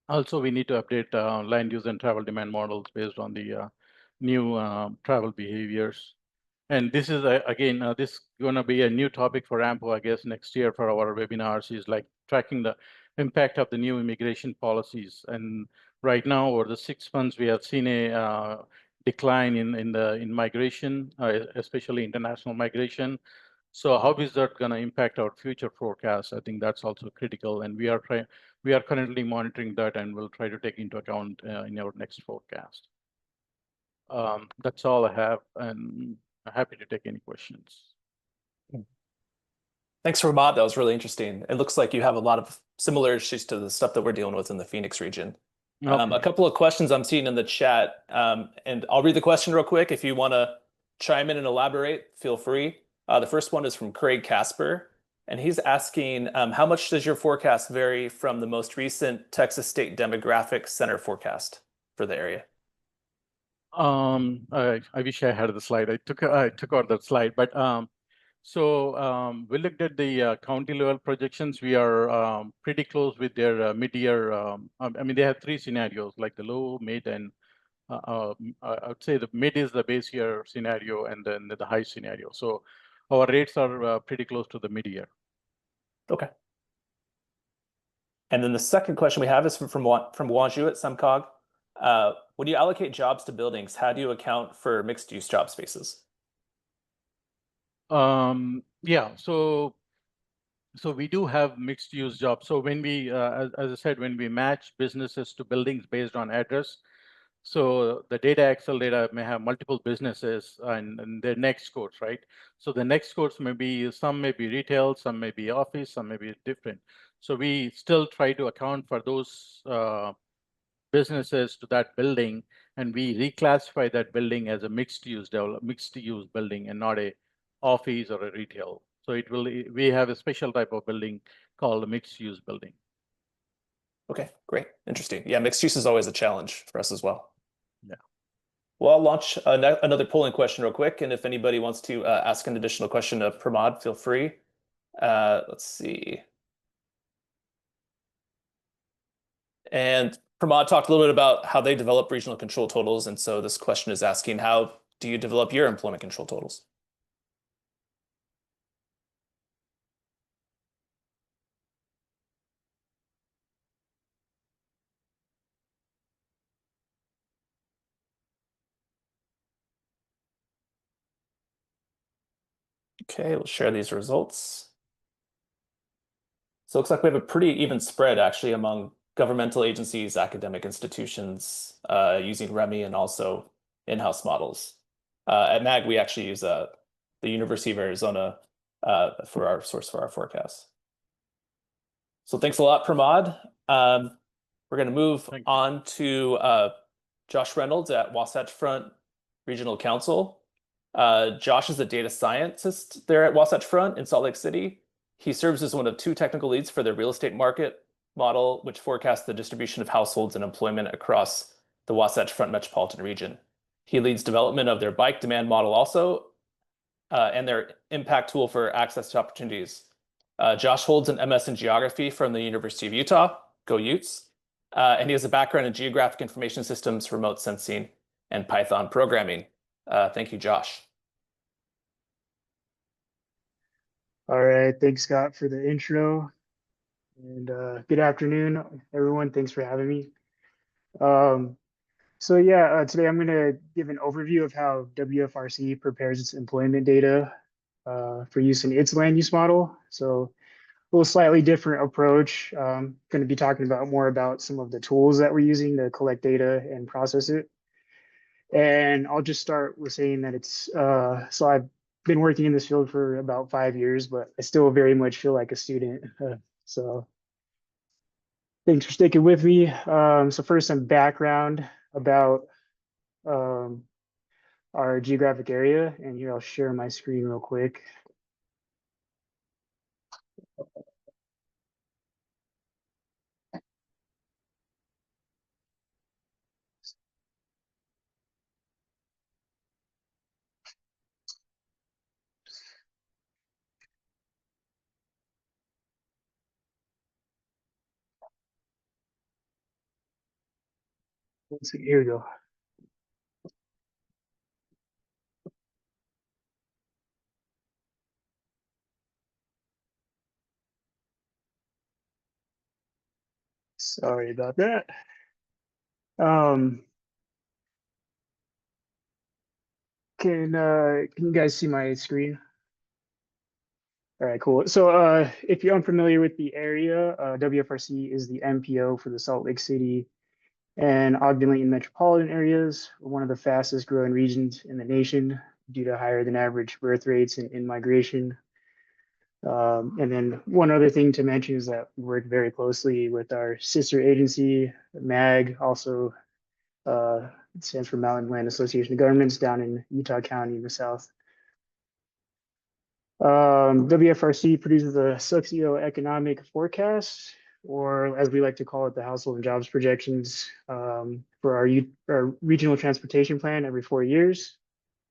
also we need to update land use and travel demand models based on the new travel behaviors. And this is again, this is going to be a new topic for AMPO, I guess, next year for our webinars, is like tracking the impact of the new immigration policies. And right now, over the 6 months, we have seen a decline in migration, especially international migration. So how is that going to impact our future forecasts? I think that's also critical, and we are currently monitoring that, and we'll try to take into account in our next forecast. That's all I have, and I'm happy to take any questions. Thanks, Ramad. That was really interesting. It looks like you have a lot of similar issues to the stuff that we're dealing with in the Phoenix region. Okay. A couple of questions I'm seeing in the chat, and I'll read the question real quick. If you want to chime in and elaborate, feel free. The first one is from Craig Casper, and he's asking, how much does your forecast vary from the most recent Texas State Demographic Center forecast for the area? I wish I had the slide. I took out that slide, but we looked at the county level projections. We are pretty close with their mid-year. I mean, they have 3 scenarios, like the low, mid, and I would say the mid is the base year scenario, and then the high scenario. So our rates are pretty close to the mid-year. Okay. And then the second question we have is from Waju at SEMCOG. When you allocate jobs to buildings, how do you account for mixed-use job spaces? Yeah, so we do have mixed-use jobs. So when we, as I said, when we match businesses to buildings based on address, so the Excel data may have multiple businesses and their next codes, right? So the next codes may be, some may be retail, some may be office, some may be different. So we still try to account for those businesses to that building, and we reclassify that building as a mixed-use building and not a office or a retail. So we have a special type of building called a mixed-use building. Okay, great, interesting. Yeah, mixed use is always a challenge for us as well. Yeah. Well, I'll launch another polling question real quick, and if anybody wants to ask an additional question of Pramod, feel free. Let's see. And Pramod talked a little bit about how they develop regional control totals, and so this question is asking, how do you develop your employment control totals? Okay, we'll share these results. So it looks like we have a pretty even spread actually among governmental agencies, academic institutions using REMI and also in-house models. At MAG, we actually use the University of Arizona for our source for our forecasts. So thanks a lot, Pramod. We're going to move on to Josh Reynolds at Wasatch Front Regional Council. Josh is a data scientist there at Wasatch Front in Salt Lake City. He serves as one of 2 technical leads for their real estate market model, which forecasts the distribution of households and employment across the Wasatch Front metropolitan region. He leads development of their bike demand model also, and their impact tool for access to opportunities. Josh holds an MS in geography from the University of Utah, go Utes, and he has a background in geographic information systems, remote sensing, and Python programming. Thank you, Josh. All right, thanks, Scott, for the intro. And good afternoon, everyone. Thanks for having me. Today I'm going to give an overview of how WFRC prepares its employment data for use in its land use model. So a little slightly different approach. Going to be talking about more about some of the tools that we're using to collect data and process it. And I'll just start with saying that so I've been working in this field for about 5 years, but I still very much feel like a student. So thanks for sticking with me. So first, some background about our geographic area. And here I'll share my screen real quick. Let's see, here we go. Sorry about that. Can you guys see my screen? All right, cool. So if you're unfamiliar with the area, WFRC is the MPO for the Salt Lake City and Ogden Layton metropolitan areas, one of the fastest growing regions in the nation due to higher than average birth rates and in-migration. And then one other thing to mention is that we work very closely with our sister agency, MAG, also it stands for Mountain Land Association of Governments down in Utah County in the south. WFRC produces a socioeconomic forecast, or as we like to call it, the household and jobs projections for our regional transportation plan every 4 years.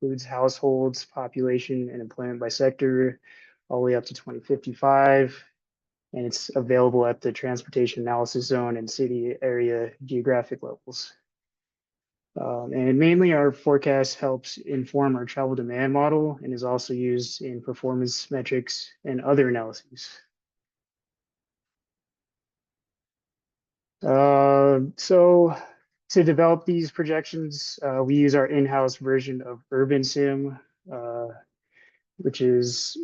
Includes households, population, and employment by sector, all the way up to 2055. And it's available at the transportation analysis zone and city area geographic levels. And mainly our forecast helps inform our travel demand model and is also used in performance metrics and other analyses. So to develop these projections, we use our in-house version of Urban Sim, which is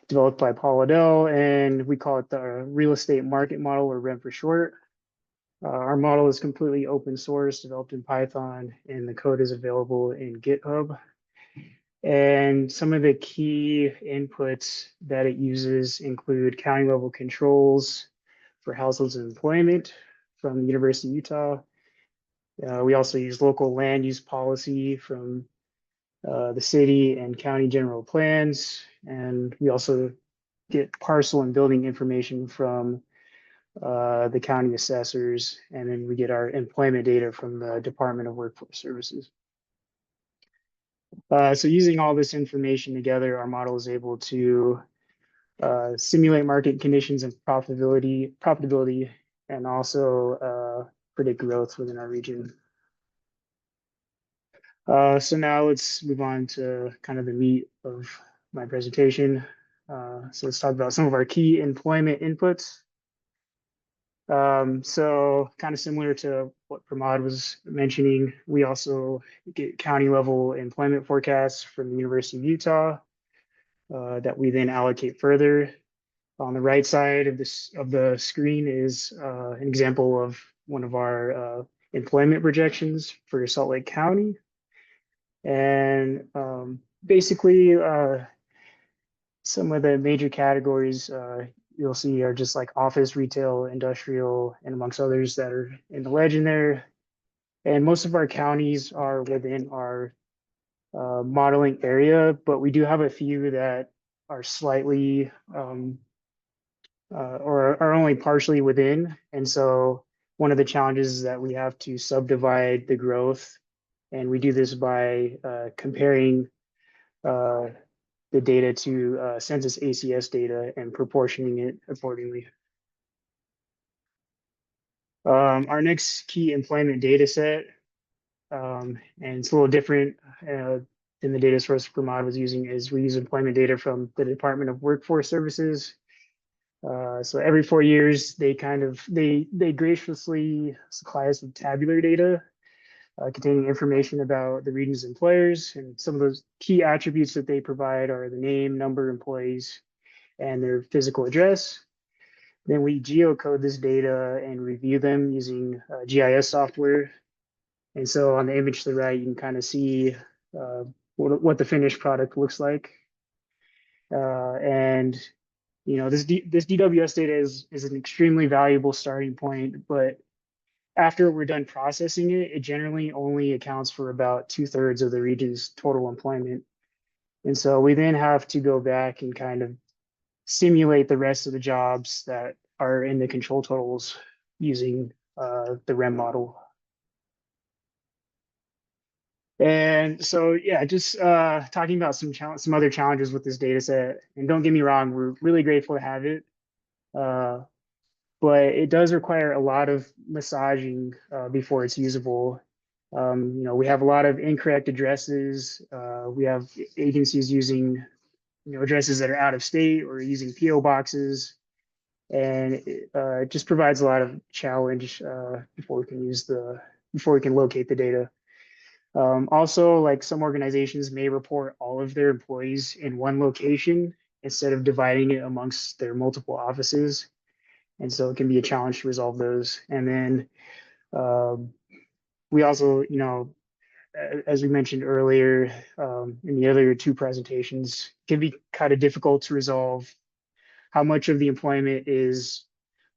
developed by Paul Adele, and we call it the real estate market model, or REM for short. Our model is completely open source, developed in Python, and the code is available in GitHub. And some of the key inputs that it uses include county level controls for households and employment from the University of Utah. We also use local land use policy from the city and county general plans. And we also get parcel and building information from the county assessors, and then we get our employment data from the Department of Workforce Services. So using all this information together, our model is able to simulate market conditions and profitability, and also predict growth within our region. So now let's move on to kind of the meat of my presentation. So let's talk about some of our key employment inputs. So kind of similar to what Pramod was mentioning, we also get county level employment forecasts from the University of Utah that we then allocate further. On the right side of the screen is an example of one of our employment projections for Salt Lake County. And basically, some of the major categories you'll see are just like office, retail, industrial, and amongst others that are in the legend there. And most of our counties are within our modeling area, but we do have a few that are slightly or are only partially within. And so one of the challenges is that we have to subdivide the growth. And we do this by comparing the data to census ACS data and proportioning it accordingly. Our next key employment data set, and it's a little different than the data source Pramod was using, is we use employment data from the Department of Workforce Services. So every 4 years, they graciously supply us with tabular data. containing information about the region's employers, and some of those key attributes that they provide are the name, number of employees, and their physical address. Then we geocode this data and review them using GIS software. And so on the image to the right, you can kind of see what the finished product looks like. And this DWS data is an extremely valuable starting point, but after we're done processing it, it generally only accounts for about 2/3 of the region's total employment. And so we then have to go back and kind of simulate the rest of the jobs that are in the control totals using the REM model. And so, yeah, just talking about some other challenges with this data set. And don't get me wrong, we're really grateful to have it. But it does require a lot of massaging before it's usable. We have a lot of incorrect addresses. We have agencies using addresses that are out of state or using PO boxes, and it just provides a lot of challenge before we can locate the data. Also, like some organizations may report all of their employees in one location instead of dividing it amongst their multiple offices. And so it can be a challenge to resolve those. And then we also, as we mentioned earlier in the other two presentations, can be kind of difficult to resolve how much of the employment is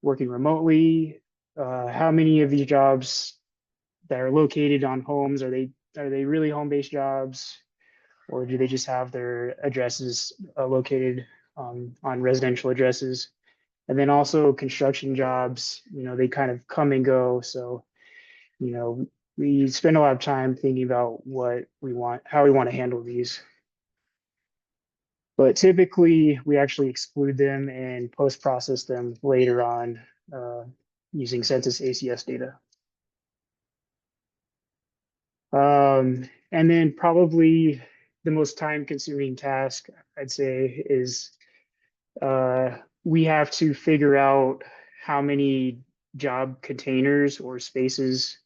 working remotely, how many of these jobs that are located on homes, are they really home-based jobs, or do they just have their addresses located on residential addresses? And then also construction jobs, they kind of come and go. So, we spend a lot of time thinking about how we want to handle these. But typically, we actually exclude them and post-process them later on using Census ACS data. And then probably the most time-consuming task, I'd say, is we have to figure out how many job containers or spaces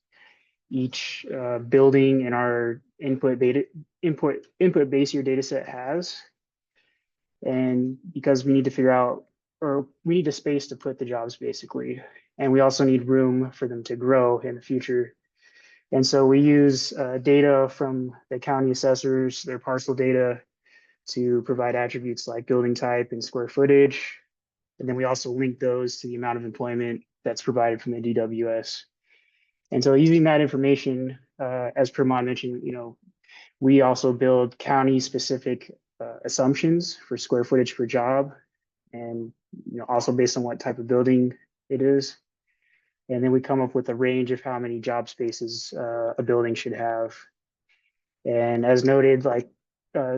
each building in our input base year data set has. And because we need to figure out, or we need a space to put the jobs basically. And we also need room for them to grow in the future. And so we use data from the county assessors, their parcel data, to provide attributes like building type and square footage. And then we also link those to the amount of employment that's provided from the DWS. And so using that information, as Permon mentioned, we also build county specific assumptions for square footage per job, and also based on what type of building it is. And then we come up with a range of how many job spaces a building should have. And as noted, like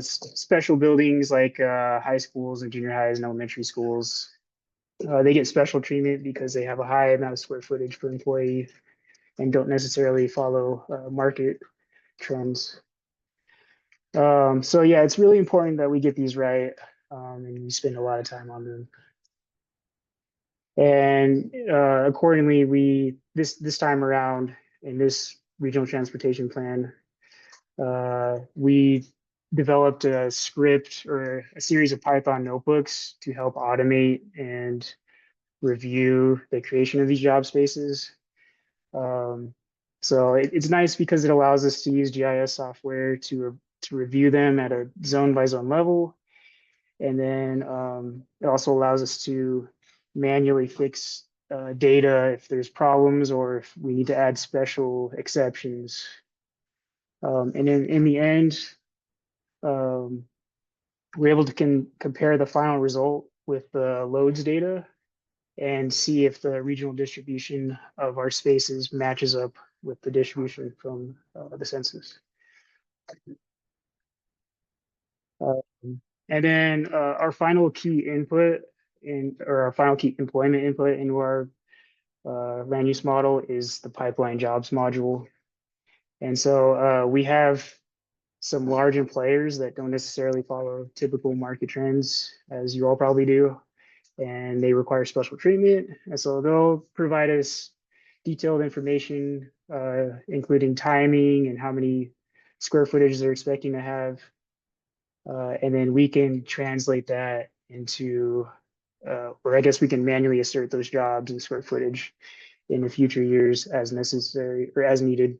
special buildings like high schools and junior highs and elementary schools, they get special treatment because they have a high amount of square footage per employee and don't necessarily follow market trends. So yeah, it's really important that we get these right, and we spend a lot of time on them. And accordingly, this time around in this regional transportation plan, we developed a script or a series of Python notebooks to help automate and review the creation of these job spaces. So it's nice because it allows us to use GIS software to review them at a zone by zone level. And then it also allows us to manually fix data if there's problems or if we need to add special exceptions. And in the end, we're able to compare the final result with the loads data and see if the regional distribution of our spaces matches up with the distribution from the census. And then our final key input or our final key employment input into our land use model is the pipeline jobs module. And so we have some large employers that don't necessarily follow typical market trends, as you all probably do, and they require special treatment. And so they'll provide us detailed information, including timing and how many square footage they're expecting to have. And then we can translate that into, or I guess we can manually assert those jobs and square footage in the future years as necessary or as needed.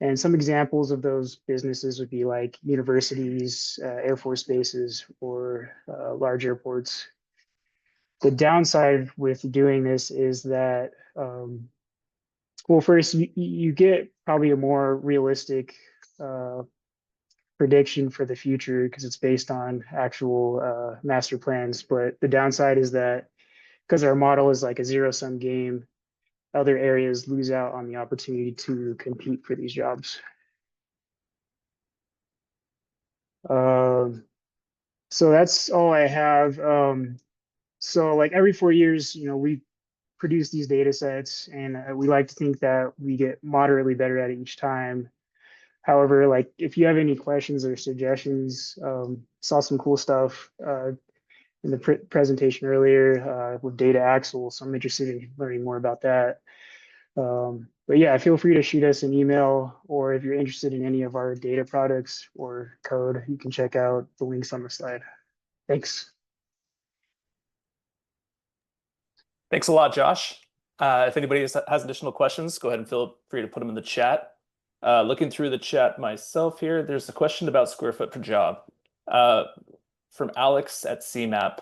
And some examples of those businesses would be like universities, Air Force bases, or large airports. The downside with doing this is that, well, first, you get probably a more realistic prediction for the future because it's based on actual master plans. But the downside is that because our model is like a zero-sum game, other areas lose out on the opportunity to compete for these jobs. So that's all I have. So like every 4 years, we produce these data sets, and we like to think that we get moderately better at it each time. However, like if you have any questions or suggestions, saw some cool stuff in the presentation earlier with data axle, so I'm interested in learning more about that. But yeah, feel free to shoot us an email, or if you're interested in any of our data products or code, you can check out the links on the slide. Thanks. Thanks a lot, Josh. If anybody has additional questions, go ahead and feel free to put them in the chat. Looking through the chat myself here, there's a question about square foot per job. From Alex at CMAP,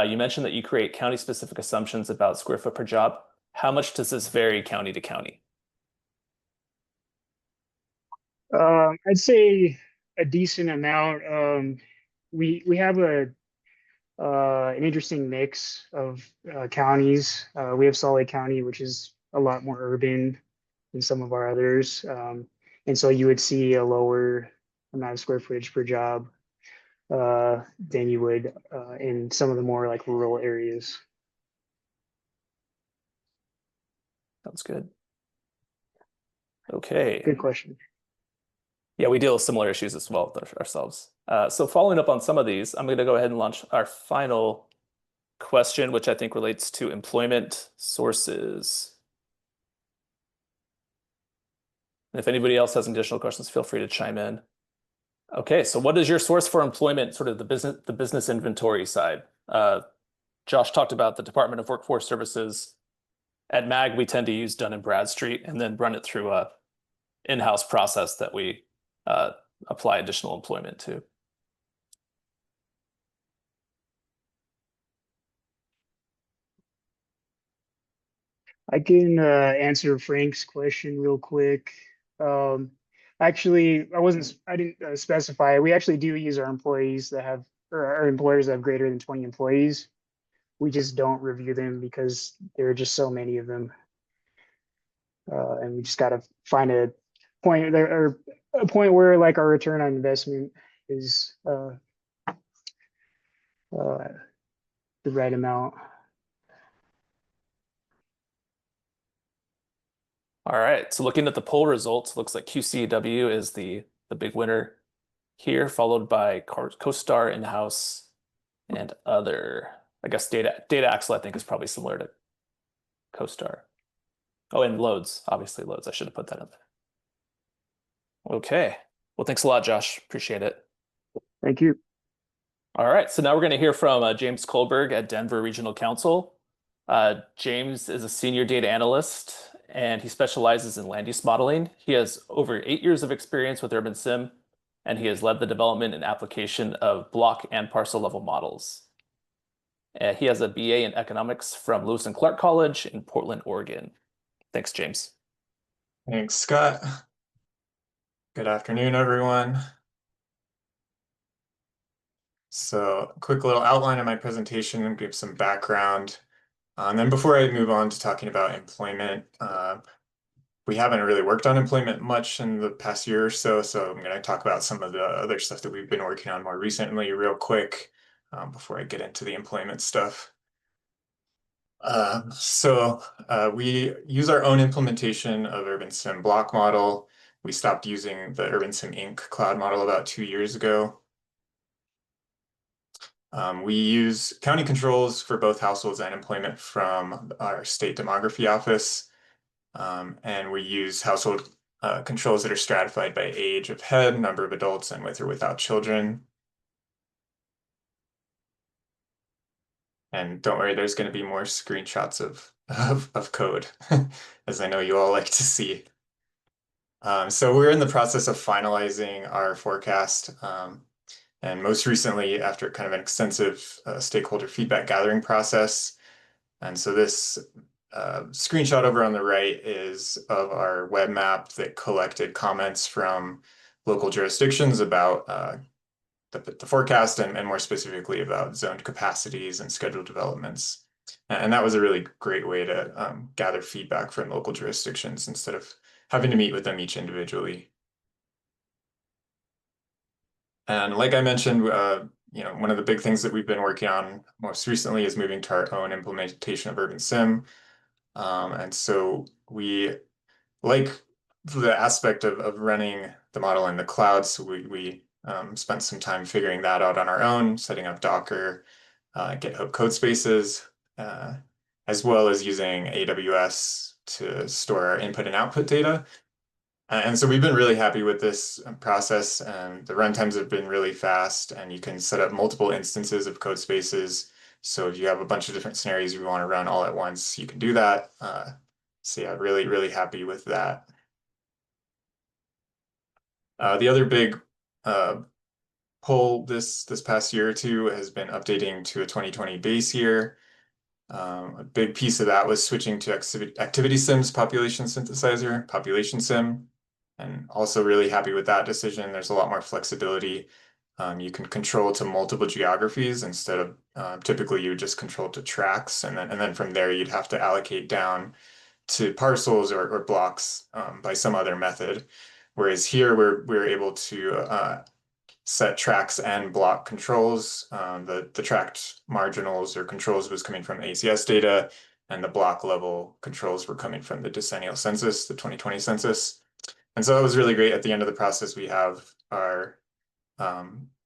you mentioned that you create county-specific assumptions about square foot per job. How much does this vary county to county? I'd say a decent amount. We have an interesting mix of counties. We have Salt Lake County, which is a lot more urban than some of our others. And so you would see a lower amount of square footage per job than you would in some of the more like rural areas. Sounds good. Okay. Good question. Yeah, we deal with similar issues as well ourselves. So following up on some of these, I'm going to go ahead and launch our final question, which I think relates to employment sources. And if anybody else has additional questions, feel free to chime in. Okay, so what is your source for employment, sort of the business inventory side? Josh talked about the Department of Workforce Services. At MAG, we tend to use Dun & Bradstreet and then run it through a in-house process that we apply additional employment to. I can answer Frank's question real quick. Actually, I didn't specify. We actually do use our employees that have, or our employers that have greater than 20 employees. We just don't review them because there are just so many of them. And we just got to find a point there, or a point where like our return on investment is the right amount. All right, so looking at the poll results, looks like QCW is the big winner here, followed by CoStar, in-house, and other. I guess data axle I think is probably similar to CoStar. Oh, and loads, obviously loads. I should have put that in there. Okay, well, thanks a lot, Josh. Appreciate it. Thank you. All right, so now we're going to hear from James Kohlberg at Denver Regional Council. James is a senior data analyst, and he specializes in land use modeling. He has over 8 years of experience with Urban Sim, and he has led the development and application of block and parcel level models. He has a BA in economics from Lewis and Clark College in Portland, Oregon. Thanks, James. Thanks, Scott. Good afternoon, everyone. So, quick little outline of my presentation and give some background. And then before I move on to talking about employment, we haven't really worked on employment much in the past year or so, so I'm going to talk about some of the other stuff that we've been working on more recently real quick before I get into the employment stuff. We use our own implementation of Urban Sim block model. We stopped using the Urban Sim Inc. cloud model about 2 years ago. We use county controls for both households and employment from our state demography office. And we use household controls that are stratified by age of head, number of adults, and with or without children. And don't worry, there's going to be more screenshots of code, as I know you all like to see. So we're in the process of finalizing our forecast. And most recently, after kind of an extensive stakeholder feedback gathering process. And so this screenshot over on the right is of our web map that collected comments from local jurisdictions about the forecast and more specifically about zoned capacities and scheduled developments. And that was a really great way to gather feedback from local jurisdictions instead of having to meet with them each individually. And like I mentioned, one of the big things that we've been working on most recently is moving to our own implementation of Urban Sim. And so we like the aspect of running the model in the cloud. So we spent some time figuring that out on our own, setting up Docker, GitHub code spaces, as well as using AWS to store our input and output data. And so we've been really happy with this process, and the runtimes have been really fast, and you can set up multiple instances of code spaces. So if you have a bunch of different scenarios you want to run all at once, you can do that. So yeah, really, really happy with that. The other big pull this past year or two has been updating to a 2020 base year. A big piece of that was switching to Activity Sim's population synthesizer, Population Sim, and also really happy with that decision. There's a lot more flexibility. You can control to multiple geographies instead of typically you would just control to tracks, and then from there you'd have to allocate down to parcels or blocks by some other method. Whereas here we're able to set tracks and block controls. The tracked marginals or controls was coming from ACS data, and the block level controls were coming from the decennial census, the 2020 census. And so that was really great. At the end of the process, we have our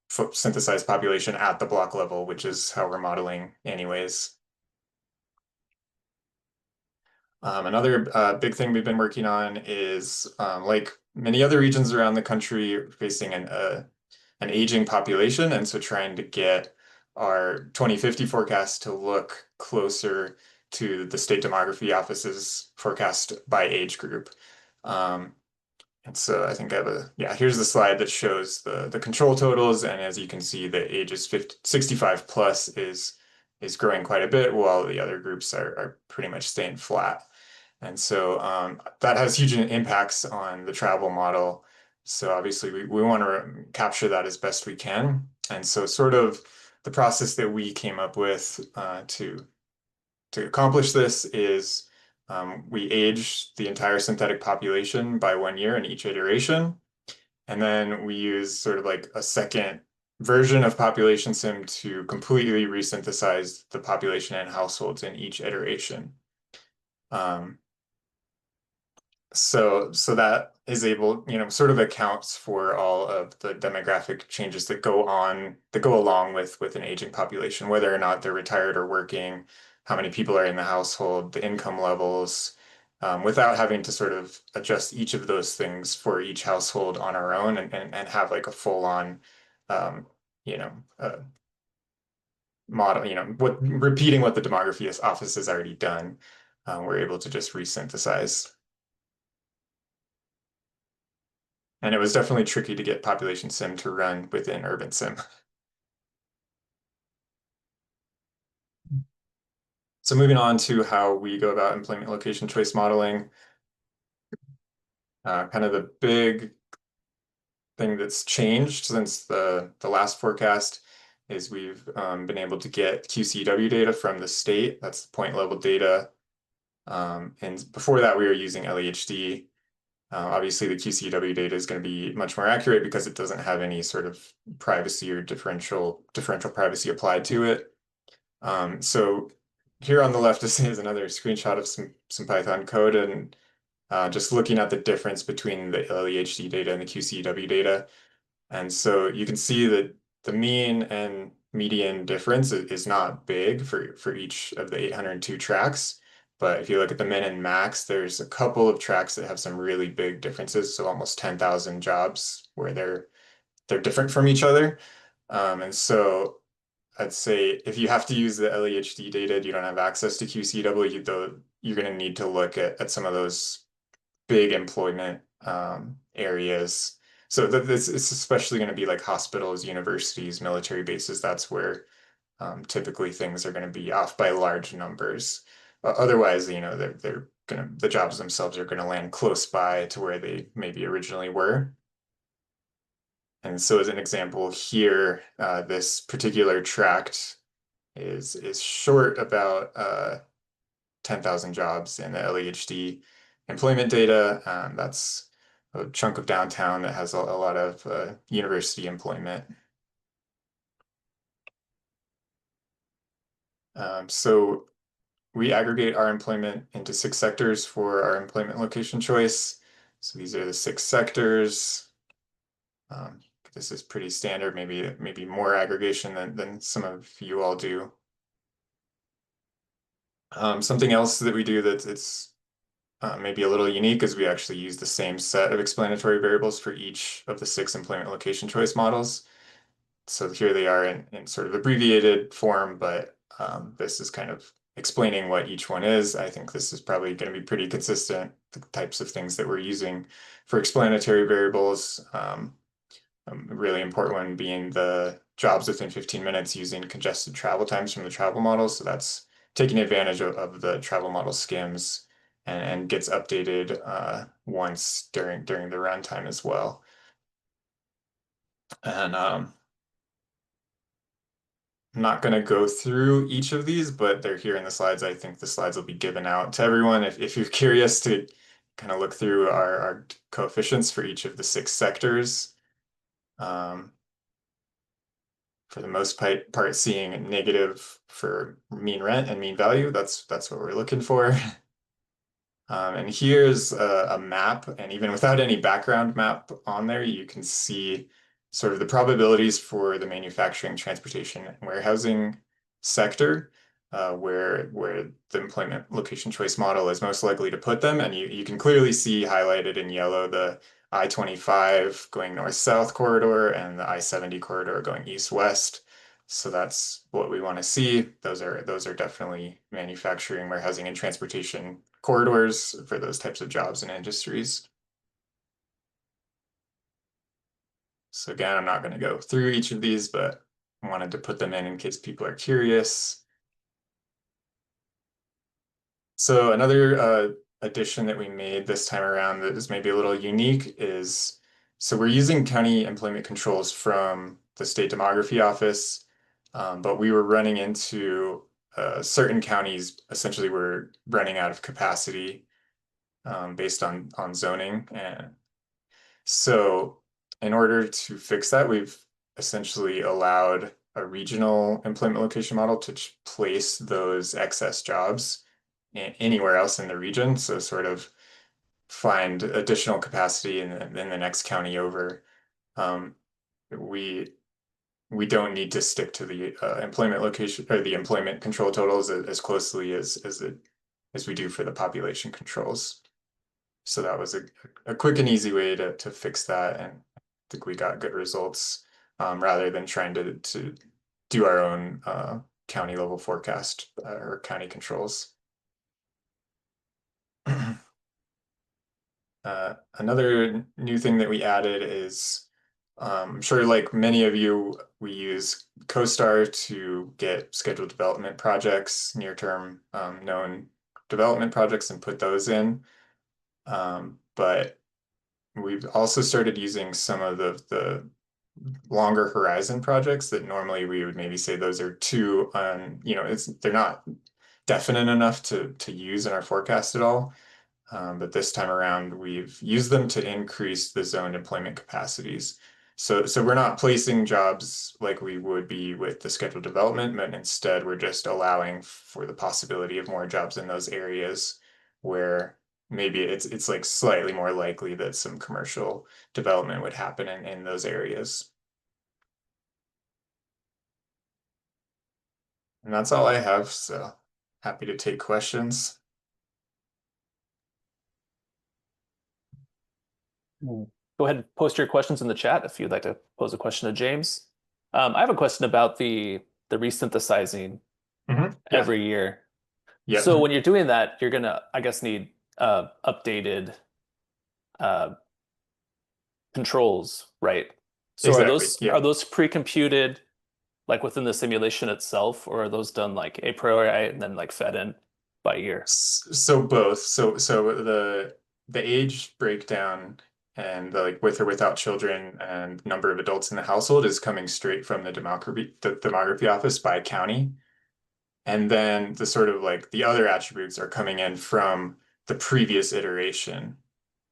synthesized population at the block level, which is how we're modeling anyways. Another big thing we've been working on is, like many other regions around the country, facing an aging population, and so trying to get our 2050 forecast to look closer to the state demography office's forecast by age group. And so I think I have here's the slide that shows the control totals, and as you can see, the ages 65 plus is growing quite a bit, while the other groups are pretty much staying flat. And so that has huge impacts on the travel model. So obviously we want to capture that as best we can. And so sort of the process that we came up with to accomplish this is we age the entire synthetic population by 1 year in each iteration. And then we use sort of like a second version of Population Sim to completely resynthesize the population and households in each iteration. So that is able, sort of accounts for all of the demographic changes that go along with an aging population, whether or not they're retired or working, how many people are in the household, the income levels, without having to sort of adjust each of those things for each household on our own and have like a full-on, model, repeating what the demography office has already done. We're able to just resynthesize. And it was definitely tricky to get Population Sim to run within Urban Sim. So moving on to how we go about employment location choice modeling. Kind of the big thing that's changed since the last forecast is we've been able to get QCW data from the state. That's point level data. And before that, we were using LEHD. Obviously, the QCW data is going to be much more accurate because it doesn't have any sort of privacy or differential privacy applied to it. So here on the left is another screenshot of some Python code, and just looking at the difference between the LEHD data and the QCW data. And so you can see that the mean and median difference is not big for each of the 802 tracks, But if you look at the min and max, there's a couple of tracks that have some really big differences. So almost 10,000 jobs where they're different from each other. And so I'd say if you have to use the LEHD data, you don't have access to QCW, you're going to need to look at some of those big employment areas. So it's especially going to be like hospitals, universities, military bases. That's where typically things are going to be off by large numbers. Otherwise, the jobs themselves are going to land close by to where they maybe originally were. And so as an example here, this particular tract is short about 10,000 jobs in the LEHD employment data. That's a chunk of downtown that has a lot of university employment. So we aggregate our employment into 6 sectors for our employment location choice. So these are the 6 sectors. This is pretty standard, maybe more aggregation than some of you all do. Something else that we do that's maybe a little unique is we actually use the same set of explanatory variables for each of the 6 employment location choice models. So here they are in sort of abbreviated form, but this is kind of explaining what each one is. I think this is probably going to be pretty consistent, the types of things that we're using for explanatory variables. A really important one being the jobs within 15 minutes using congested travel times from the travel model. So that's taking advantage of the travel model skims and gets updated once during the runtime as well. And I'm not going to go through each of these, but they're here in the slides. I think the slides will be given out to everyone if you're curious to kind of look through our coefficients for each of the 6 sectors. For the most part, seeing negative for mean rent and mean value, that's what we're looking for. And here's a map, and even without any background map on there, you can see sort of the probabilities for the manufacturing, transportation, and warehousing sector, where the employment location choice model is most likely to put them. And you can clearly see highlighted in yellow the I-25 going north-south corridor and the I-70 corridor going east-west. So that's what we want to see. Those are definitely manufacturing, warehousing, and transportation corridors for those types of jobs and industries. So again, I'm not going to go through each of these, but I wanted to put them in case people are curious. So another addition that we made this time around that is maybe a little unique is, so we're using county employment controls from the state demography office, but we were running into certain counties essentially were running out of capacity based on zoning. And so in order to fix that, we've essentially allowed a regional employment location model to place those excess jobs anywhere else in the region. So sort of find additional capacity in the next county over. We don't need to stick to the employment location or the employment control totals as closely as we do for the population controls. So that was a quick and easy way to fix that, and I think we got good results rather than trying to do our own county level forecast or county controls. Another new thing that we added is, I'm sure like many of you, we use CoStar to get scheduled development projects, near-term known development projects, and put those in. But we've also started using some of the longer horizon projects that normally we would maybe say those are too, they're not definite enough to use in our forecast at all. But this time around, we've used them to increase the zoned employment capacities. So we're not placing jobs like we would be with the scheduled development, but instead we're just allowing for the possibility of more jobs in those areas where maybe it's like slightly more likely that some commercial development would happen in those areas. And that's all I have, so happy to take questions. Go ahead and post your questions in the chat if you'd like to pose a question to James. I have a question about the resynthesizing Yeah. every year. Yeah. So when you're doing that, you're gonna, I guess, need updated controls, right? So Exactly. are those pre-computed like within the simulation itself, or are those done like a priori and then like fed in by year? So both. So the age breakdown and the like with or without children and number of adults in the household is coming straight from the demography office by county. And then the sort of like the other attributes are coming in from the previous iteration.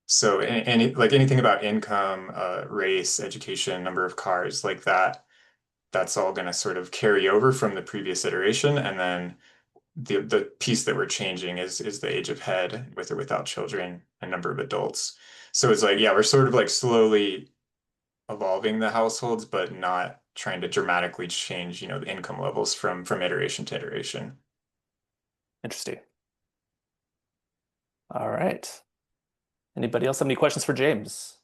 So like anything about income, race, education, number of cars, like that, that's all going to sort of carry over from the previous iteration. And then the piece that we're changing is the age of head with or without children and number of adults. So it's like, yeah, we're sort of like slowly evolving the households, but not trying to dramatically change, the income levels from iteration to iteration. Interesting. All right. Anybody else have any questions for James?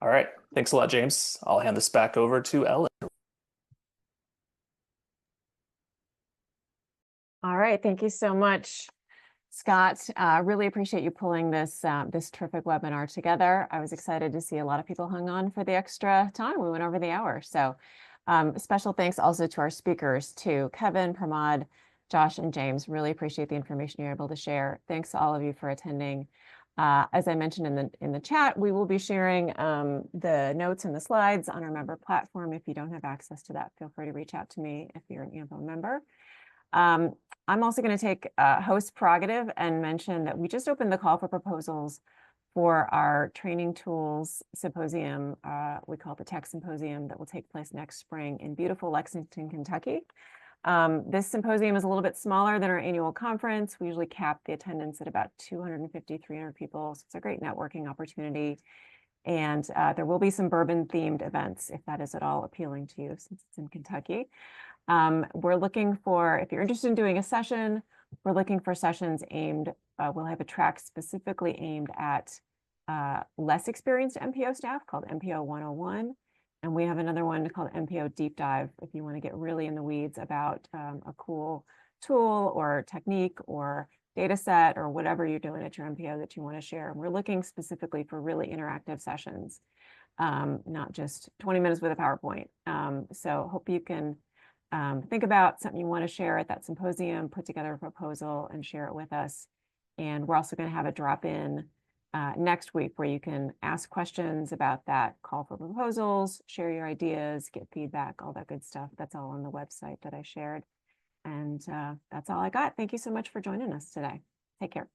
All right. Thanks a lot, James. I'll hand this back over to Ellen. All right, thank you so much, Scott. Really appreciate you pulling this this terrific webinar together. I was excited to see a lot of people hung on for the extra time. We went over the hour. So special thanks also to our speakers, to Kevin, Pramod, Josh, and James. Really appreciate the information you're able to share. Thanks to all of you for attending. As I mentioned in the chat, we will be sharing the notes and the slides on our member platform. If you don't have access to that, feel free to reach out to me if you're an AMPO member. I'm also going to take host prerogative and mention that we just opened the call for proposals for our training tools symposium. We call it the Tech Symposium, that will take place next spring in beautiful Lexington, Kentucky. This symposium is a little bit smaller than our annual conference. We usually cap the attendance at about 250, 300 people. So it's a great networking opportunity. And there will be some bourbon themed events if that is at all appealing to you, since it's in Kentucky. We're looking for, if you're interested in doing a session, we're looking for sessions aimed, we'll have a track specifically aimed at less experienced MPO staff called MPO 101. And we have another one called MPO Deep Dive if you want to get really in the weeds about a cool tool or technique or data set or whatever you're doing at your MPO that you want to share. And we're looking specifically for really interactive sessions, not just 20 minutes with a PowerPoint. So hope you can think about something you want to share at that symposium, put together a proposal and share it with us. And we're also going to have a drop-in next week where you can ask questions about that call for proposals, share your ideas, get feedback, all that good stuff. That's all on the website that I shared. And that's all I got. Thank you so much for joining us today. Take care.